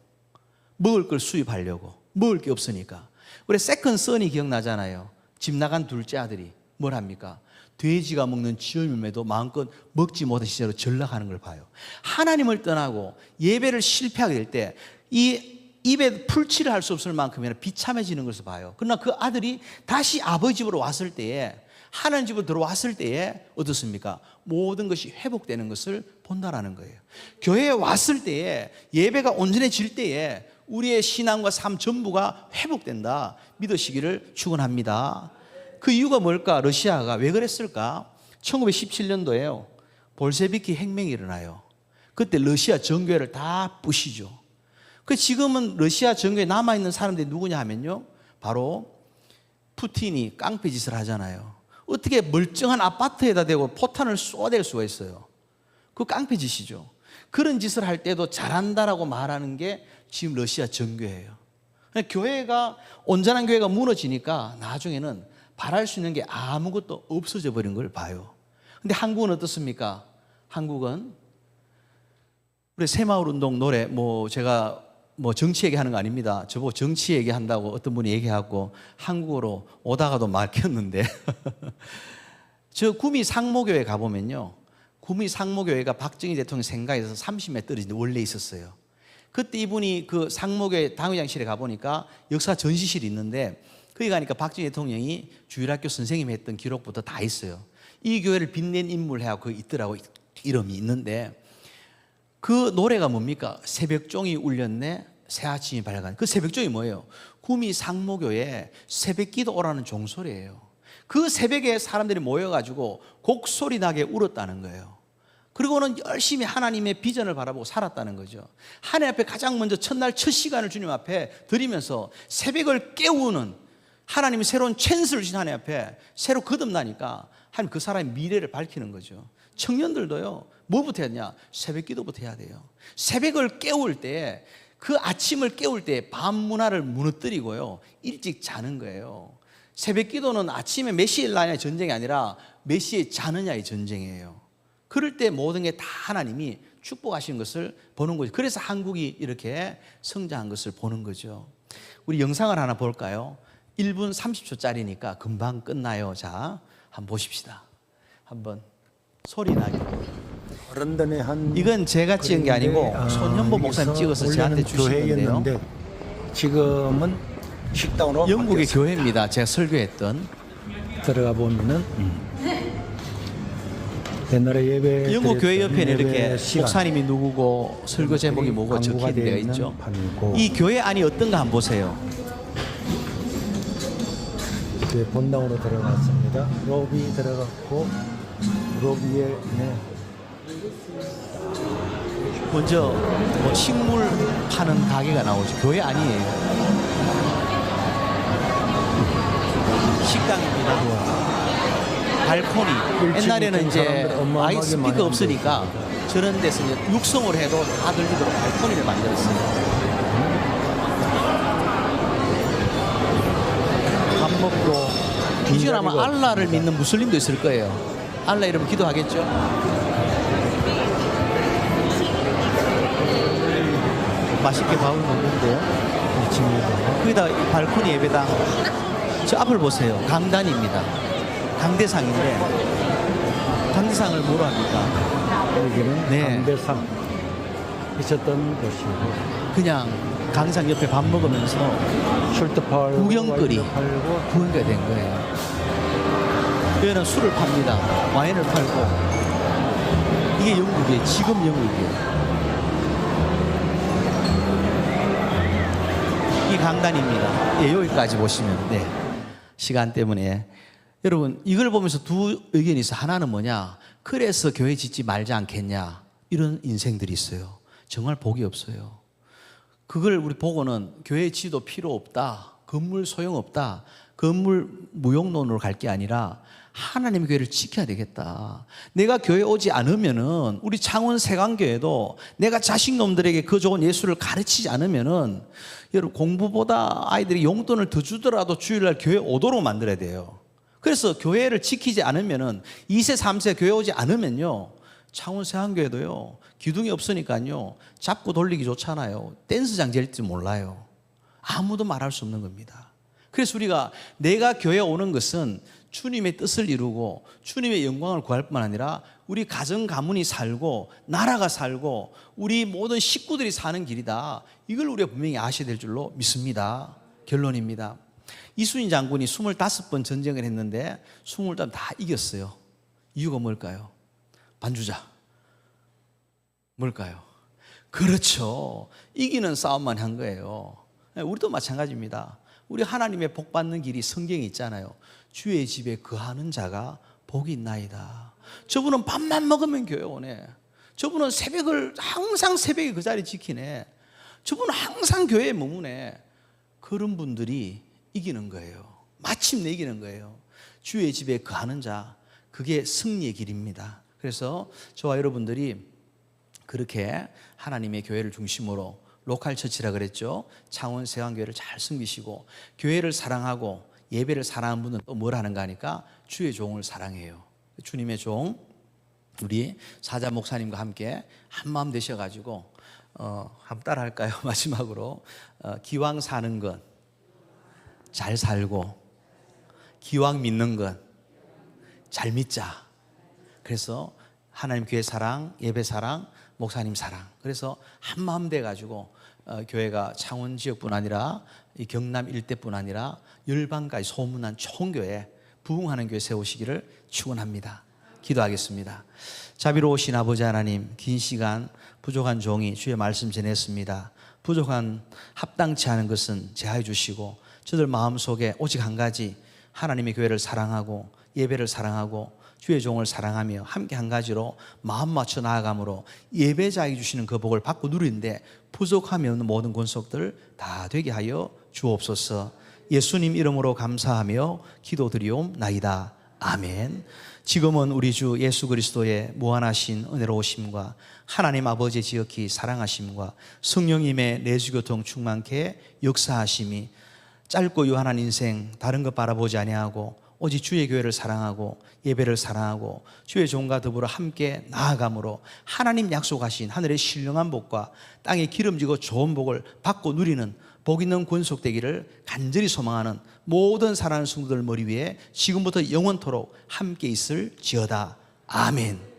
먹을 걸 수입하려고. 먹을 게 없으니까. 우리 세컨 선이 기억나잖아요. 집 나간 둘째 아들이 뭘 합니까? 돼지가 먹는 지어밀매도 마음껏 먹지 못한 시절로 전락하는 걸 봐요. 하나님을 떠나고 예배를 실패하게 될 때 이 입에 풀칠을 할 수 없을 만큼이나 비참해지는 것을 봐요. 그러나 그 아들이 다시 아버지 집으로 왔을 때에, 하나님 집으로 들어왔을 때에 어떻습니까? 모든 것이 회복되는 것을 본다라는 거예요. 교회에 왔을 때에, 예배가 온전해질 때에 우리의 신앙과 삶 전부가 회복된다 믿으시기를 축원합니다. 그 이유가 뭘까? 러시아가 왜 그랬을까? 1917년도에요. 볼셰비키 혁명이 일어나요. 그때 러시아 정교회를 다 부시죠. 그 지금은 러시아 정교회에 남아있는 사람들이 누구냐 하면요, 바로 푸틴이 깡패짓을 하잖아요. 어떻게 멀쩡한 아파트에다 대고 포탄을 쏘아댈 수가 있어요? 그 깡패짓이죠. 그런 짓을 할 때도 잘한다라고 말하는 게 지금 러시아 정교회예요. 교회가, 온전한 교회가 무너지니까 나중에는 바랄 수 있는 게 아무것도 없어져 버린 걸 봐요. 근데 한국은 어떻습니까? 한국은 우리 새마을운동 노래, 제가 정치 얘기하는 거 아닙니다. 저보고 정치 얘기한다고 어떤 분이 얘기하고 한국어로 오다가도 막혔는데 저 구미 상모교회 가보면요, 구미 상모교회가 박정희 대통령 생가에서 30m 떨어진 데 원래 있었어요. 그때 이분이 그 상모교회 당회장실에 가보니까 역사 전시실이 있는데, 거기 가니까 박정희 대통령이 주일학교 선생님이 했던 기록부터 다 있어요. 이 교회를 빛낸 인물 해갖고 있더라고, 이름이 있는데, 그 노래가 뭡니까? 새벽종이 울렸네, 새아침이 밝았네. 그 새벽종이 뭐예요? 구미 상모교에 새벽기도 오라는 종소리예요. 그 새벽에 사람들이 모여가지고 곡소리 나게 울었다는 거예요. 그리고는 열심히 하나님의 비전을 바라보고 살았다는 거죠. 하나님 앞에 가장 먼저 첫날 첫 시간을 주님 앞에 드리면서 새벽을 깨우는, 하나님이 새로운 찬스를 주신 하나님 앞에 새로 거듭나니까 하나님 그 사람의 미래를 밝히는 거죠. 청년들도요, 뭐부터 해야 되냐? 새벽 기도부터 해야 돼요. 새벽을 깨울 때, 그 아침을 깨울 때 밤 문화를 무너뜨리고요, 일찍 자는 거예요. 새벽 기도는 아침에 몇 시에 일어나냐의 전쟁이 아니라 몇 시에 자느냐의 전쟁이에요. 그럴 때 모든 게 다 하나님이 축복하신 것을 보는 거죠. 그래서 한국이 이렇게 성장한 것을 보는 거죠. 우리 영상을 하나 볼까요? 1분 30초짜리니까 금방 끝나요. 자, 한번 보십시다. 한번 소리 나게. 런던의 한 이건 제가 찍은 게 아니고 손현보 목사님 찍어서 저한테 주신 건데요. 지금은 식당으로 영국의 바뀌었어요. 교회입니다. 제가 설교했던. 들어가 보면은 옛날에 예배 영국 교회 옆에는 예배 이렇게 시간, 목사님이 누구고 설교 제목이 뭐고 광고가 적힌 데가 되어 있는 있죠. 판이고, 이 교회 안이 어떤가 한번 보세요. 그 본당으로 들어갔습니다. 로비 들어갔고, 로비에 먼저 식물 파는 가게가 나오죠. 교회 아니에요. 식당입니다. 발코니. 옛날에는 이제 사람들 어마어마하게 아이 스피커 많이 없으니까 저런 데서 이제 육성을 해도 다 들리도록 발코니를 만들었어요. 밥 먹고, 이 중에 아마 알라를 믿는 무슬림도 있을 거예요. 알라 이러면 기도하겠죠. 맛있게 밥을 먹는데요. 거기다 이 발코니 예배당, 저 앞을 보세요. 강단입니다. 강대상인데, 강대상을 뭐로 합니까? 여기는 네. 강대상 있었던 곳이고, 그냥 강상 옆에 밥 먹으면서 술도 팔고 구경거리, 와인도 팔고, 구경거리가 된 거예요. 여기는 술을 팝니다. 와인을 팔고. 이게 영국이에요. 지금 영국이에요. 이 강단입니다. 예, 여기까지 보시면. 네. 시간 때문에. 여러분, 이걸 보면서 두 의견이 있어요. 하나는 뭐냐? 그래서 교회 짓지 말지 않겠냐? 이런 인생들이 있어요. 정말 복이 없어요. 그걸 우리 보고는 교회 지도 필요 없다. 건물 소용없다. 건물 무용론으로 갈 게 아니라 하나님의 교회를 지켜야 되겠다. 내가 교회 오지 않으면은, 우리 창원 세강교회도 내가 자식놈들에게 그 좋은 예수를 가르치지 않으면은, 여러분, 공부보다 아이들이 용돈을 더 주더라도 주일날 교회 오도록 만들어야 돼요. 그래서 교회를 지키지 않으면은, 2세 3세 교회 오지 않으면요, 창원 세한교회도요, 기둥이 없으니까요, 잡고 돌리기 좋잖아요. 댄스장 될지 몰라요. 아무도 말할 수 없는 겁니다. 그래서 우리가 내가 교회에 오는 것은 주님의 뜻을 이루고 주님의 영광을 구할 뿐만 아니라 우리 가정 가문이 살고 나라가 살고 우리 모든 식구들이 사는 길이다. 이걸 우리가 분명히 아셔야 될 줄로 믿습니다. 결론입니다. 이순신 장군이 25번 전쟁을 했는데 20번 다 이겼어요. 이유가 뭘까요? 반주자. 뭘까요? 그렇죠. 이기는 싸움만 한 거예요. 우리도 마찬가지입니다. 우리 하나님의 복 받는 길이 성경에 있잖아요. 주의 집에 거하는 자가 복이 있나이다. 저분은 밥만 먹으면 교회 오네. 저분은 항상 새벽에 그 자리 지키네. 저분은 항상 교회에 머무네. 그런 분들이 이기는 거예요. 마침내 이기는 거예요. 주의 집에 거하는 자, 그게 승리의 길입니다. 그래서 저와 여러분들이 그렇게 하나님의 교회를 중심으로 로컬 처치라 그랬죠. 창원 세강교회를 잘 섬기시고 교회를 사랑하고 예배를 사랑하는 분은 또 뭘 하는가 하니까 주의 종을 사랑해요. 주님의 종 우리 사자 목사님과 함께 한마음 되셔가지고 한번 따라 할까요? 마지막으로 기왕 사는 것 잘 살고 기왕 믿는 것 잘 믿자. 그래서 하나님 교회 사랑, 예배 사랑, 목사님 사랑. 그래서 한마음 돼가지고 교회가 창원 지역뿐 아니라 이 경남 일대뿐 아니라 열방까지 소문난 총교회, 부흥하는 교회 세우시기를 축원합니다. 기도하겠습니다. 자비로우신 아버지 하나님, 긴 시간 부족한 종이 주의 말씀 전했습니다. 부족한 합당치 않은 것은 제하여 주시고 저들 마음속에 오직 한 가지 하나님의 교회를 사랑하고 예배를 사랑하고 주의 종을 사랑하며 함께 한 가지로 마음 맞춰 나아감으로 예배자에게 주시는 그 복을 받고 누리는데 부족함이 없는 모든 권속들 다 되게 하여 주옵소서. 예수님 이름으로 감사하며 기도드리옵나이다. 아멘. 지금은 우리 주 예수 그리스도의 무한하신 은혜로우심과 하나님 아버지의 지극히 사랑하심과 성령님의 내주교통 충만케 역사하심이 짧고 유한한 인생 다른 것 바라보지 아니하고 오직 주의 교회를 사랑하고 예배를 사랑하고 주의 종과 더불어 함께 나아감으로 하나님 약속하신 하늘의 신령한 복과 땅에 기름지고 좋은 복을 받고 누리는 복 있는 권속되기를 간절히 소망하는 모든 사랑하는 성도들 머리 위에 지금부터 영원토록 함께 있을지어다. 아멘.